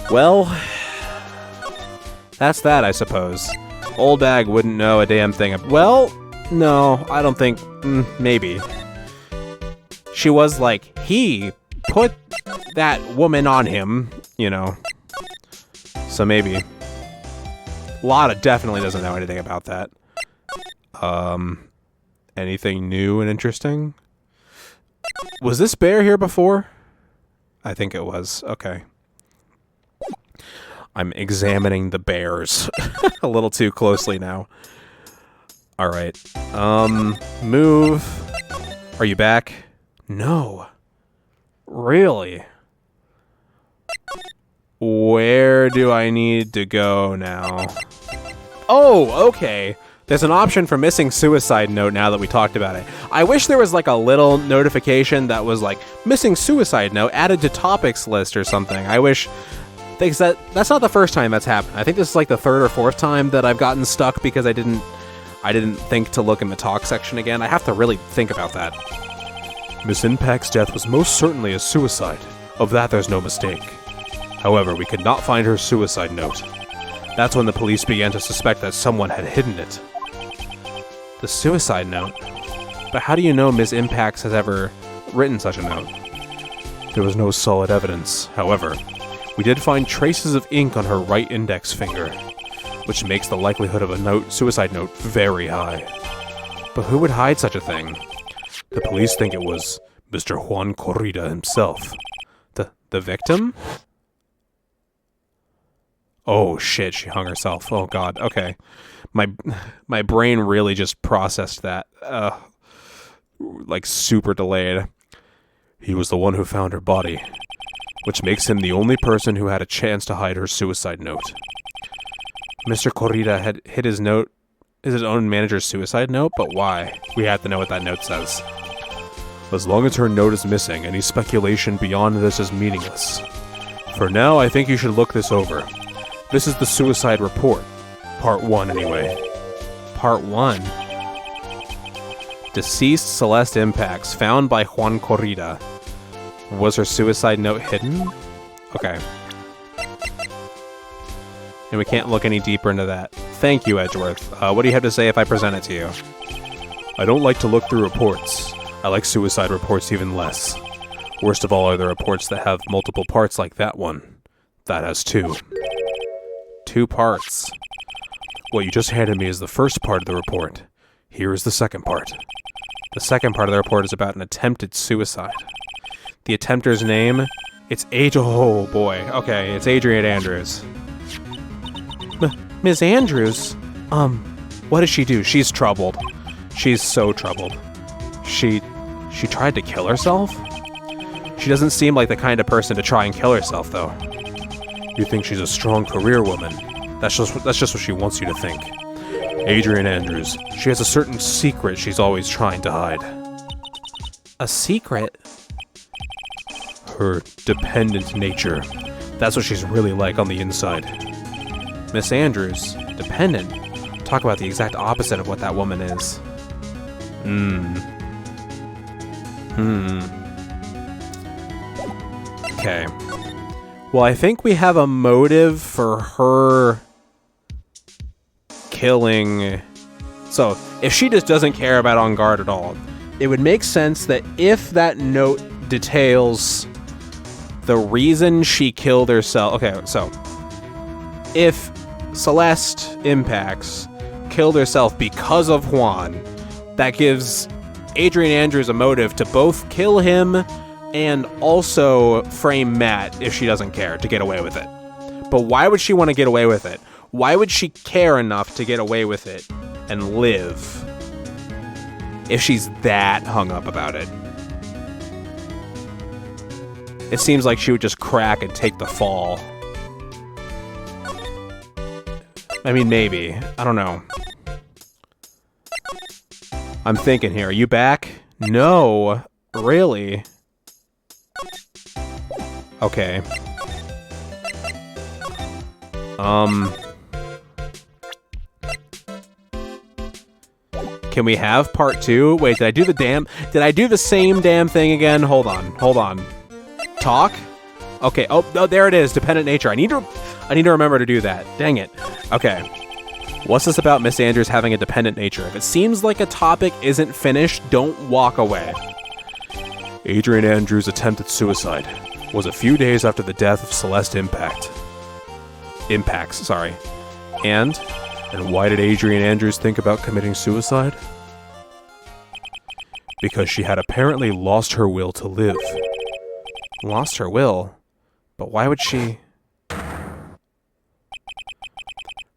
Well, that's that, I suppose. Old Bag wouldn't know a damn thing. Well, no, I don't think... maybe. She was like, he put that woman on him, you know. So maybe. Lotta definitely doesn't know anything about that. Anything new and interesting? Was this bear here before? I think it was. Okay. I'm examining the bears a little too closely now. Alright. Move. Are you back? No. Really? Where do I need to go now? Oh, okay. There's an option for missing suicide note now that we talked about it. I wish there was like a little notification that was like, missing suicide note added to topics list or something. I wish... Because that's not the first time that's happened. I think this is like the third or fourth time that I've gotten stuck because I didn't think to look in the talk section again. I have to really think about that. Miss Impact's death was most certainly a suicide. Of that there's no mistake. However, we could not find her suicide note. That's when the police began to suspect that someone had hidden it. The suicide note? But how do you know Miss Impacts has ever written such a note? There was no solid evidence. However, we did find traces of ink on her right index finger, which makes the likelihood of a suicide note very high. But who would hide such a thing? The police think it was Mr. Juan Corrida himself. The victim? Oh shit, she hung herself. Oh god, okay. My brain really just processed that. Like super delayed. He was the one who found her body, which makes him the only person who had a chance to hide her suicide note. Mr. Corrida had hid his note, his own manager's suicide note, but why? We have to know what that note says. As long as her note is missing, any speculation beyond this is meaningless. For now, I think you should look this over. This is the suicide report. Part 1, anyway. Part 1? Deceased Celeste Impacts, found by Juan Corrida. Was her suicide note hidden? Okay. And we can't look any deeper into that. Thank you, Edgeworth. What do you have to say if I present it to you? I don't like to look through reports. I like suicide reports even less. Worst of all are the reports that have multiple parts like that one. That has 2. 2 parts. What you just handed me is the first part of the report. Here is the second part. The second part of the report is about an attempted suicide. The attempter's name? It's oh boy. Okay, it's Adrian Andrews. Miss Andrews? What does she do? She's troubled. She's so troubled. She tried to kill herself? She doesn't seem like the kind of person to try and kill herself, though. You think she's a strong career woman. That's just what she wants you to think. Adrian Andrews. She has a certain secret she's always trying to hide. A secret? Her dependent nature. That's what she's really like on the inside. Miss Andrews, dependent? Talk about the exact opposite of what that woman is. Okay. Well, I think we have a motive for her killing... So, if she just doesn't care about On Guard at all, it would make sense that if that note details the reason she killed herself... Okay, so... If Celeste Impacts killed herself because of Juan, that gives Adrian Andrews a motive to both kill him and also frame Matt if she doesn't care, to get away with it. But why would she want to get away with it? Why would she care enough to get away with it and live if she's that hung up about it? It seems like she would just crack and take the fall. I mean, maybe. I don't know. I'm thinking here. Are you back? No. Really? Okay. Can we have part 2? Wait, did I do the same damn thing again? Hold on. Talk? Okay, oh, there it is, dependent nature. I need to remember to do that. Dang it. Okay. What's this about Miss Andrews having a dependent nature? If it seems like a topic isn't finished, don't walk away. Adrian Andrews' attempted suicide was a few days after the death of Celeste Impacts. And why did Adrian Andrews think about committing suicide? Because she had apparently lost her will to live. Lost her will? But why would she?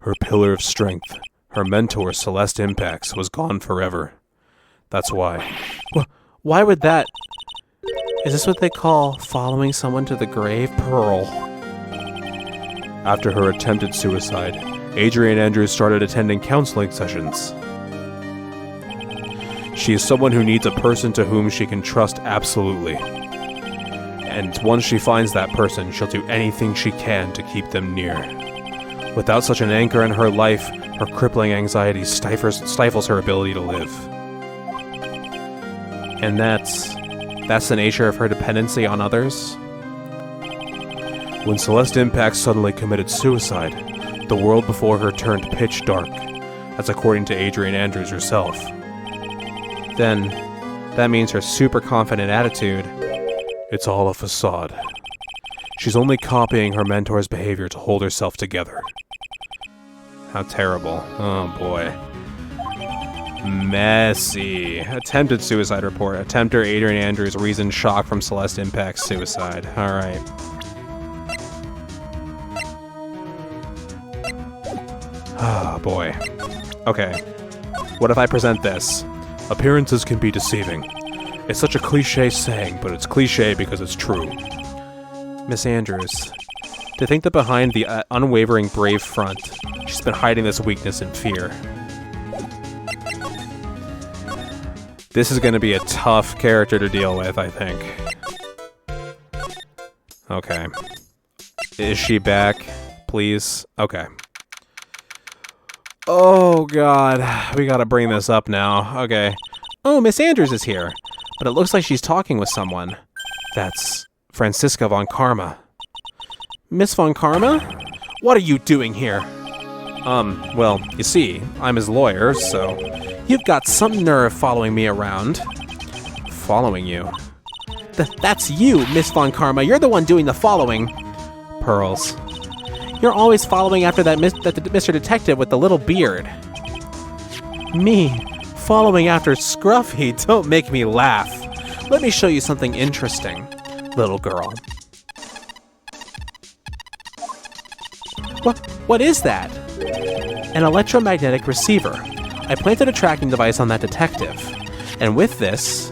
Her pillar of strength, her mentor Celeste Impacts, was gone forever. That's why. Why would that? Is this what they call following someone to the grave, Pearl? After her attempted suicide, Adrian Andrews started attending counseling sessions. She is someone who needs a person to whom she can trust absolutely. And once she finds that person, she'll do anything she can to keep them near. Without such an anchor in her life, her crippling anxiety stifles her ability to live. And that's the nature of her dependency on others? When Celeste Impacts suddenly committed suicide, the world before her turned pitch dark. That's according to Adrian Andrews herself. Then, that means her super confident attitude, it's all a facade. She's only copying her mentor's behavior to hold herself together. How terrible. Oh boy. Messy. Attempted suicide report. Attempter Adrian Andrews reasoned shock from Celeste Impact's suicide. Alright. Ah, boy. Okay. What if I present this? Appearances can be deceiving. It's such a cliche saying, but it's cliche because it's true. Miss Andrews. To think that behind the unwavering brave front, she's been hiding this weakness and fear. This is going to be a tough character to deal with, I think. Okay. Is she back? Please? Okay. Oh, God. We gotta bring this up now. Okay. Oh, Miss Andrews is here. But it looks like she's talking with someone. That's Franziska von Karma. Miss von Karma? What are you doing here? Well, you see, I'm his lawyer, so... You've got some nerve following me around. Following you? That's you, Miss von Karma. You're the one doing the following. Pearls. You're always following after that Mr. Detective with the little beard. Me? Following after Scruffy? Don't make me laugh. Let me show you something interesting, little girl. What is that? An electromagnetic receiver. I planted a tracking device on that detective, and with this,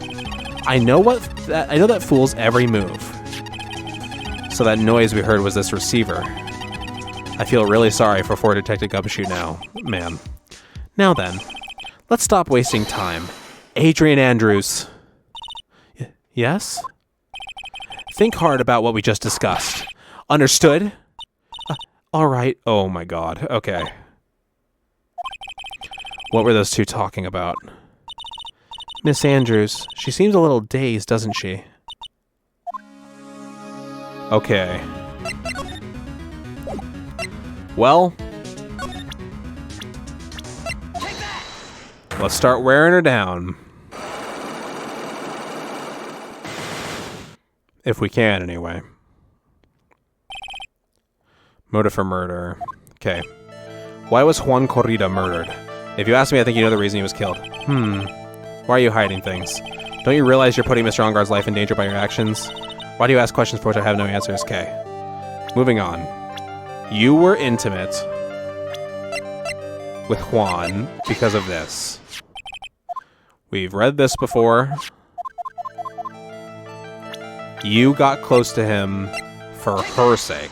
I know that fool's every move. So that noise we heard was this receiver. I feel really sorry for Fort Detective Gumshoe now, ma'am. Now then, let's stop wasting time. Adrian Andrews. Yes? Think hard about what we just discussed. Understood? All right. Oh my God. Okay. What were those two talking about? Miss Andrews. She seems a little dazed, doesn't she? Okay. Well, let's start wearing her down. If we can, anyway. Motive for murder. Okay. Why was Juan Corrida murdered? If you ask me, I think you know the reason he was killed. Why are you hiding things? Don't you realize you're putting Mr. Ongar's life in danger by your actions? Why do you ask questions for which I have no answers? Okay. Moving on. You were intimate with Juan because of this. We've read this before. You got close to him for her sake.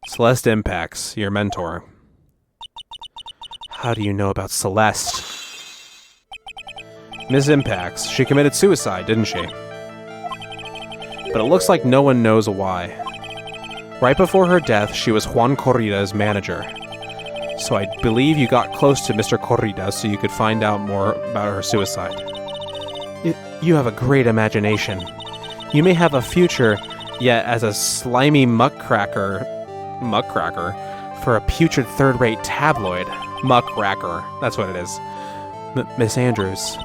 Celeste Impacts, your mentor. How do you know about Celeste? Ms. Impacts, she committed suicide, didn't she? But it looks like no one knows why. Right before her death, she was Juan Corrida's manager. So I believe you got close to Mr. Corrida so you could find out more about her suicide. You have a great imagination. You may have a future, yet as a slimy muckracker for a putrid third-rate tabloid. Muckracker, that's what it is. Miss Andrews.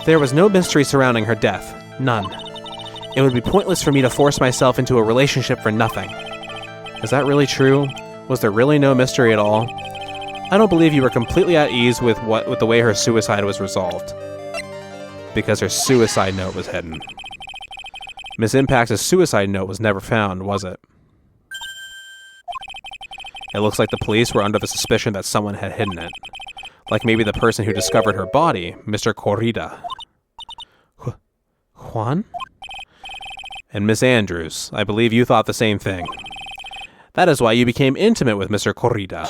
There was no mystery surrounding her death. None. It would be pointless for me to force myself into a relationship for nothing. Is that really true? Was there really no mystery at all? I don't believe you were completely at ease with the way her suicide was resolved. Because her suicide note was hidden. Miss Impact's suicide note was never found, was it? It looks like the police were under the suspicion that someone had hidden it. Like maybe the person who discovered her body, Mr. Corrida. Juan? And Miss Andrews, I believe you thought the same thing. That is why you became intimate with Mr. Corrida.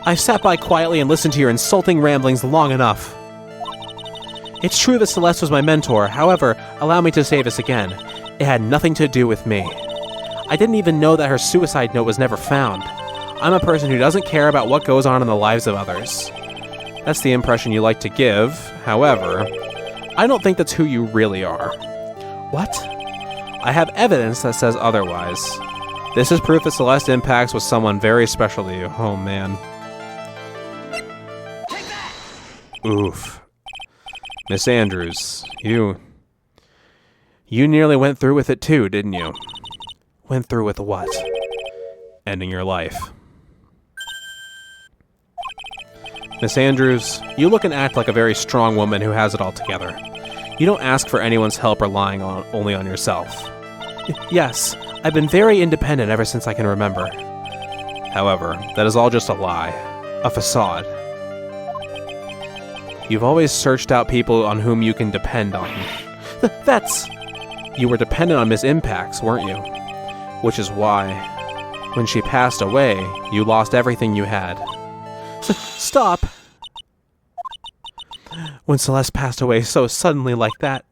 I sat by quietly and listened to your insulting ramblings long enough. It's true that Celeste was my mentor, however, allow me to say this again. It had nothing to do with me. I didn't even know that her suicide note was never found. I'm a person who doesn't care about what goes on in the lives of others. That's the impression you like to give, however, I don't think that's who you really are. What? I have evidence that says otherwise. This is proof that Celeste Impacts was someone very special to you. Oh, man. Oof. Miss Andrews, you nearly went through with it too, didn't you? Went through with what? Ending your life. Miss Andrews, you look and act like a very strong woman who has it all together. You don't ask for anyone's help relying only on yourself. Yes, I've been very independent ever since I can remember. However, that is all just a lie. A facade. You've always searched out people on whom you can depend on. That's... You were dependent on Miss Impacts, weren't you? Which is why, when she passed away, you lost everything you had. Stop! When Celeste passed away so suddenly like that,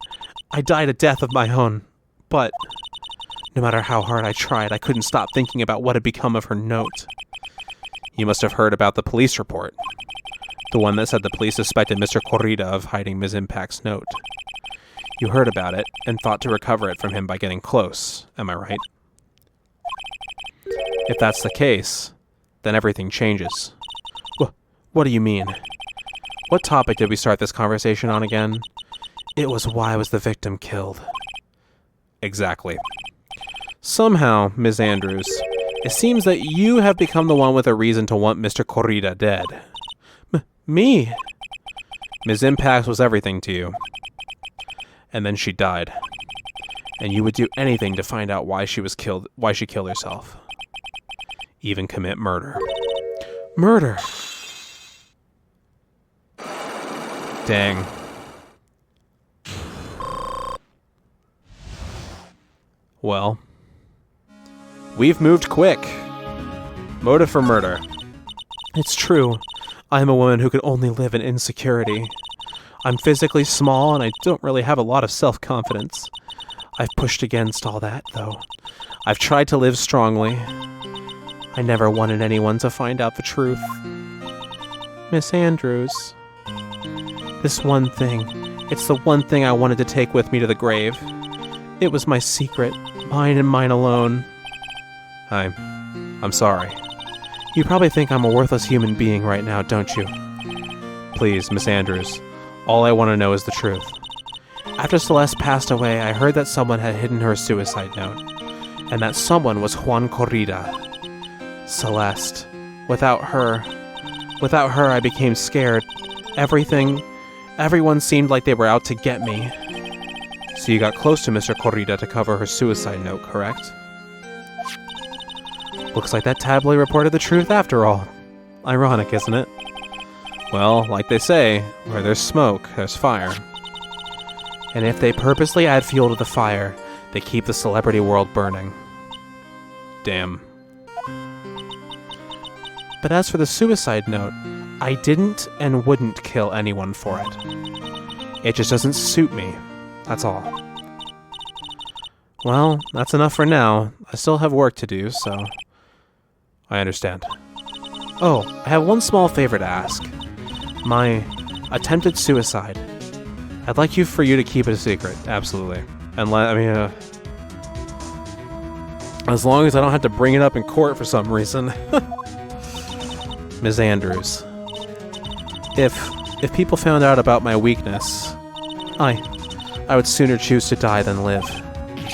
I died a death of my own. But, no matter how hard I tried, I couldn't stop thinking about what had become of her note. You must have heard about the police report. The one that said the police suspected Mr. Corrida of hiding Miss Impact's note. You heard about it, and thought to recover it from him by getting close, am I right? If that's the case, then everything changes. What do you mean? What topic did we start this conversation on again? It was why was the victim killed. Exactly. Somehow, Ms. Andrews, it seems that you have become the one with a reason to want Mr. Corrida dead. Me? Ms. Impacts was everything to you. And then she died. And you would do anything to find out why she killed herself. Even commit murder. Murder! Dang. Well, we've moved quick. Motive for murder. It's true. I am a woman who could only live in insecurity. I'm physically small and I don't really have a lot of self-confidence. I've pushed against all that, though. I've tried to live strongly. I never wanted anyone to find out the truth. Miss Andrews. This one thing. It's the one thing I wanted to take with me to the grave. It was my secret. Mine and mine alone. I'm sorry. You probably think I'm a worthless human being right now, don't you? Please, Miss Andrews. All I want to know is the truth. After Celeste passed away, I heard that someone had hidden her suicide note. And that someone was Juan Corrida. Celeste. Without her, I became scared. Everyone seemed like they were out to get me. So you got close to Mr. Corrida to cover her suicide note, correct? Looks like that tabloid reported the truth after all. Ironic, isn't it? Well, like they say, where there's smoke, there's fire. And if they purposely add fuel to the fire, they keep the celebrity world burning. Damn. But as for the suicide note, I didn't and wouldn't kill anyone for it. It just doesn't suit me. That's all. Well, that's enough for now. I still have work to do, so... I understand. Oh, I have one small favor to ask. My attempted suicide. I'd like for you to keep it a secret. Absolutely. As long as I don't have to bring it up in court for some reason. Ms. Andrews. If people found out about my weakness, I would sooner choose to die than live.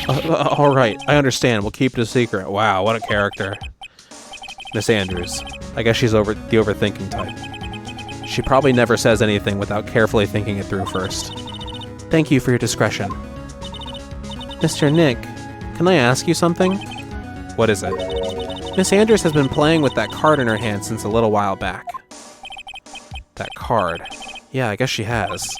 All right, I understand. We'll keep it a secret. Wow, what a character. Miss Andrews. I guess she's the overthinking type. She probably never says anything without carefully thinking it through first. Thank you for your discretion. Mr. Nick, can I ask you something? What is it? Miss Andrews has been playing with that card in her hand since a little while back. That card. Yeah, I guess she has.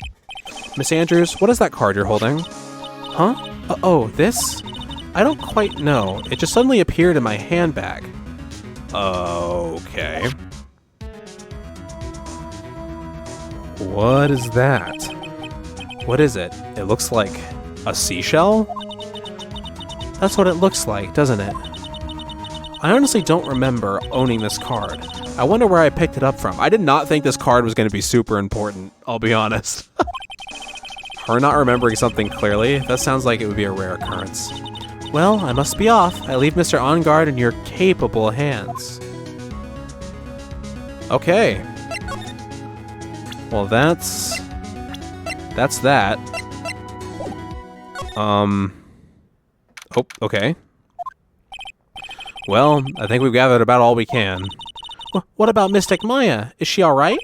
Miss Andrews, what is that card you're holding? Huh? Oh, this? I don't quite know. It just suddenly appeared in my handbag. Okay. What is that? What is it? It looks like a seashell? That's what it looks like, doesn't it? I honestly don't remember owning this card. I wonder where I picked it up from. I did not think this card was going to be super important, I'll be honest. Her not remembering something clearly? That sounds like it would be a rare occurrence. Well, I must be off. I leave Mr. OnGuard in your capable hands. Okay. Well, that's that. Oh, okay. Well, I think we've gathered about all we can. What about Mystic Maya? Is she alright?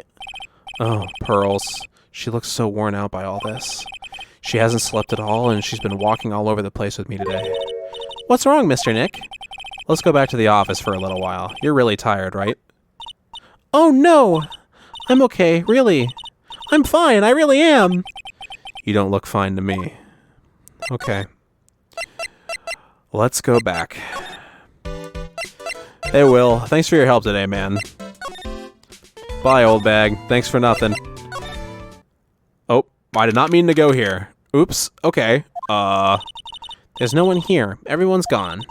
Oh, Pearls. She looks so worn out by all this. She hasn't slept at all, and she's been walking all over the place with me today. What's wrong, Mr. Nick? Let's go back to the office for a little while. You're really tired, right? Oh, no! I'm okay, really. I'm fine, I really am. You don't look fine to me. Okay. Let's go back. Hey, Will. Thanks for your help today, man. Bye, old bag. Thanks for nothing. Oh, I did not mean to go here. Oops. Okay. There's no one here. Everyone's gone.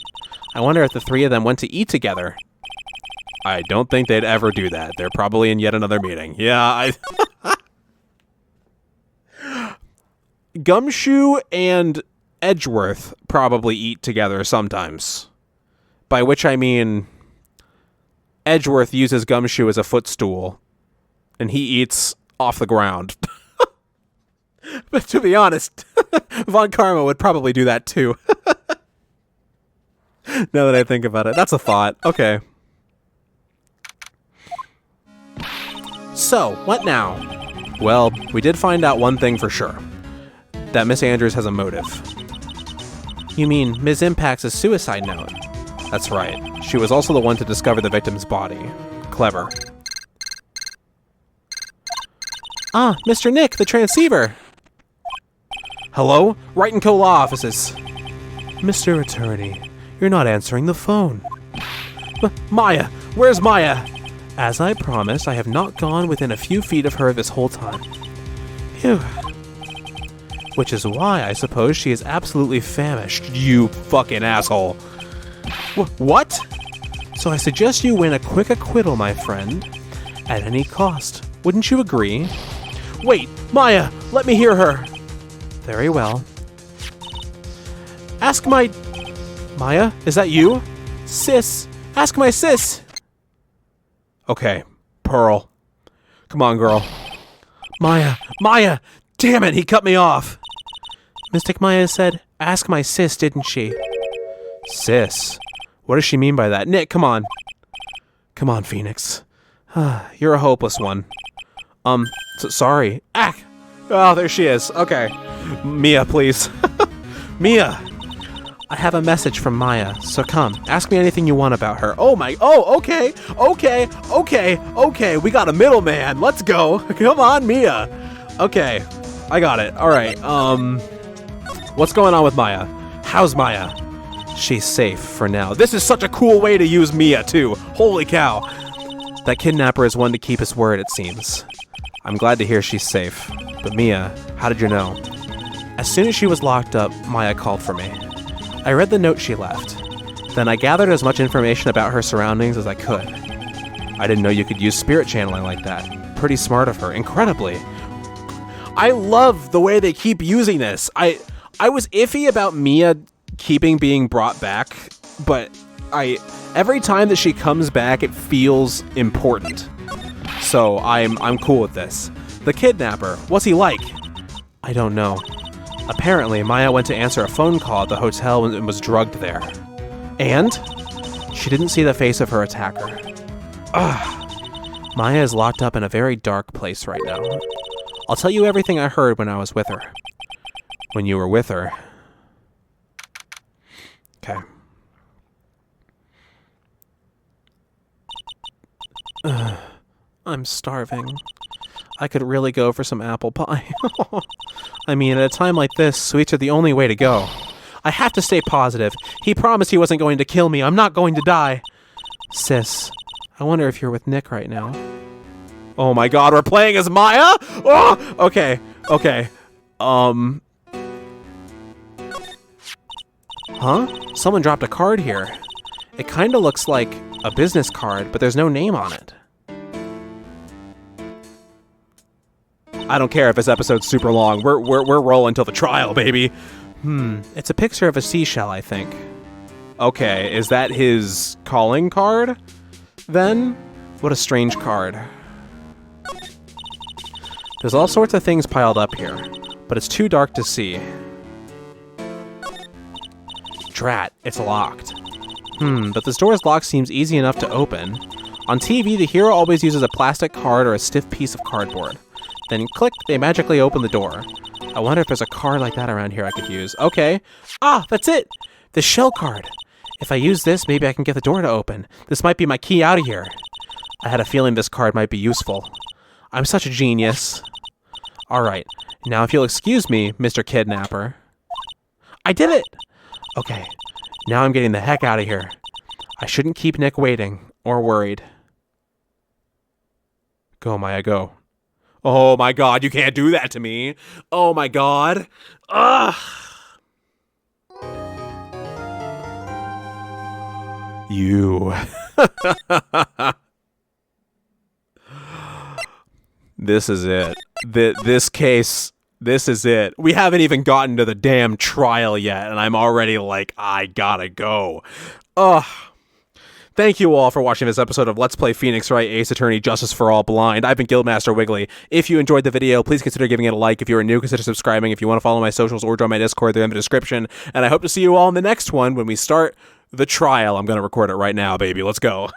I wonder if the three of them went to eat together. I don't think they'd ever do that. They're probably in yet another meeting. Yeah, Gumshoe and Edgeworth probably eat together sometimes. By which I mean Edgeworth uses Gumshoe as a footstool, and he eats off the ground. But to be honest, Von Karma would probably do that too. Now that I think about it. That's a thought. Okay. So, what now? Well, we did find out one thing for sure. That Miss Andrews has a motive. You mean Ms. Impact's suicide note? That's right. She was also the one to discover the victim's body. Clever. Ah, Mr. Nick, the transceiver! Hello? Wright & Co. Law Offices. Mr. Attorney, you're not answering the phone. Maya! Where's Maya? As I promised, I have not gone within a few feet of her this whole time. Phew. Which is why I suppose she is absolutely famished, you fucking asshole. What? So I suggest you win a quick acquittal, my friend. At any cost. Wouldn't you agree? Wait, Maya! Let me hear her! Very well. Ask my... Maya, is that you? Sis! Ask my sis! Okay, Pearl. Come on, girl. Maya! Maya! Damn it, he cut me off! Mystic Maya said, ask my sis, didn't she? Sis? What does she mean by that? Nick, come on. Come on, Phoenix. You're a hopeless one. Sorry. Ah! Oh, there she is. Okay. Mia, please. Mia! I have a message from Maya, so come, ask me anything you want about her. Okay. We got a middleman. Let's go. Come on, Mia. Okay, I got it. All right. What's going on with Maya? How's Maya? She's safe for now. This is such a cool way to use Mia, too. Holy cow. That kidnapper is one to keep his word, it seems. I'm glad to hear she's safe. But Mia, how did you know? As soon as she was locked up, Maya called for me. I read the note she left. Then I gathered as much information about her surroundings as I could. I didn't know you could use spirit channeling like that. Pretty smart of her, incredibly. I love the way they keep using this. I was iffy about Mia being brought back, but every time that she comes back, it feels important. So I'm cool with this. The kidnapper, what's he like? I don't know. Apparently, Maya went to answer a phone call at the hotel and was drugged there. And? She didn't see the face of her attacker. Ugh. Maya is locked up in a very dark place right now. I'll tell you everything I heard when I was with her. When you were with her. Okay. I'm starving. I could really go for some apple pie. I mean, at a time like this, sweets are the only way to go. I have to stay positive. He promised he wasn't going to kill me. I'm not going to die. Sis, I wonder if you're with Nick right now. Oh my god, we're playing as Maya? Oh! Okay. Huh? Someone dropped a card here. It kind of looks like a business card, but there's no name on it. I don't care if this episode's super long. We're rolling till the trial, baby. It's a picture of a seashell, I think. Okay, is that his calling card? Then? What a strange card. There's all sorts of things piled up here, but it's too dark to see. Drat, it's locked. But this door's lock seems easy enough to open. On TV, the hero always uses a plastic card or a stiff piece of cardboard. Then click, they magically open the door. I wonder if there's a card like that around here I could use. Okay. Ah, that's it! The shell card. If I use this, maybe I can get the door to open. This might be my key out of here. I had a feeling this card might be useful. I'm such a genius. Alright, now if you'll excuse me, Mr. Kidnapper. I did it! Okay, now I'm getting the heck out of here. I shouldn't keep Nick waiting, or worried. Go, Maya, go. Oh my god, you can't do that to me. Oh my god. Ugh. You. This is it. This case, this is it. We haven't even gotten to the damn trial yet, and I'm already like, I gotta go. Ugh. Thank you all for watching this episode of Let's Play Phoenix Wright Ace Attorney Justice for All Blind. I've been Guildmaster Wiggly. If you enjoyed the video, please consider giving it a like. If you are new, consider subscribing. If you want to follow my socials or join my Discord, they're in the description. And I hope to see you all in the next one when we start the trial. I'm going to record it right now, baby. Let's go.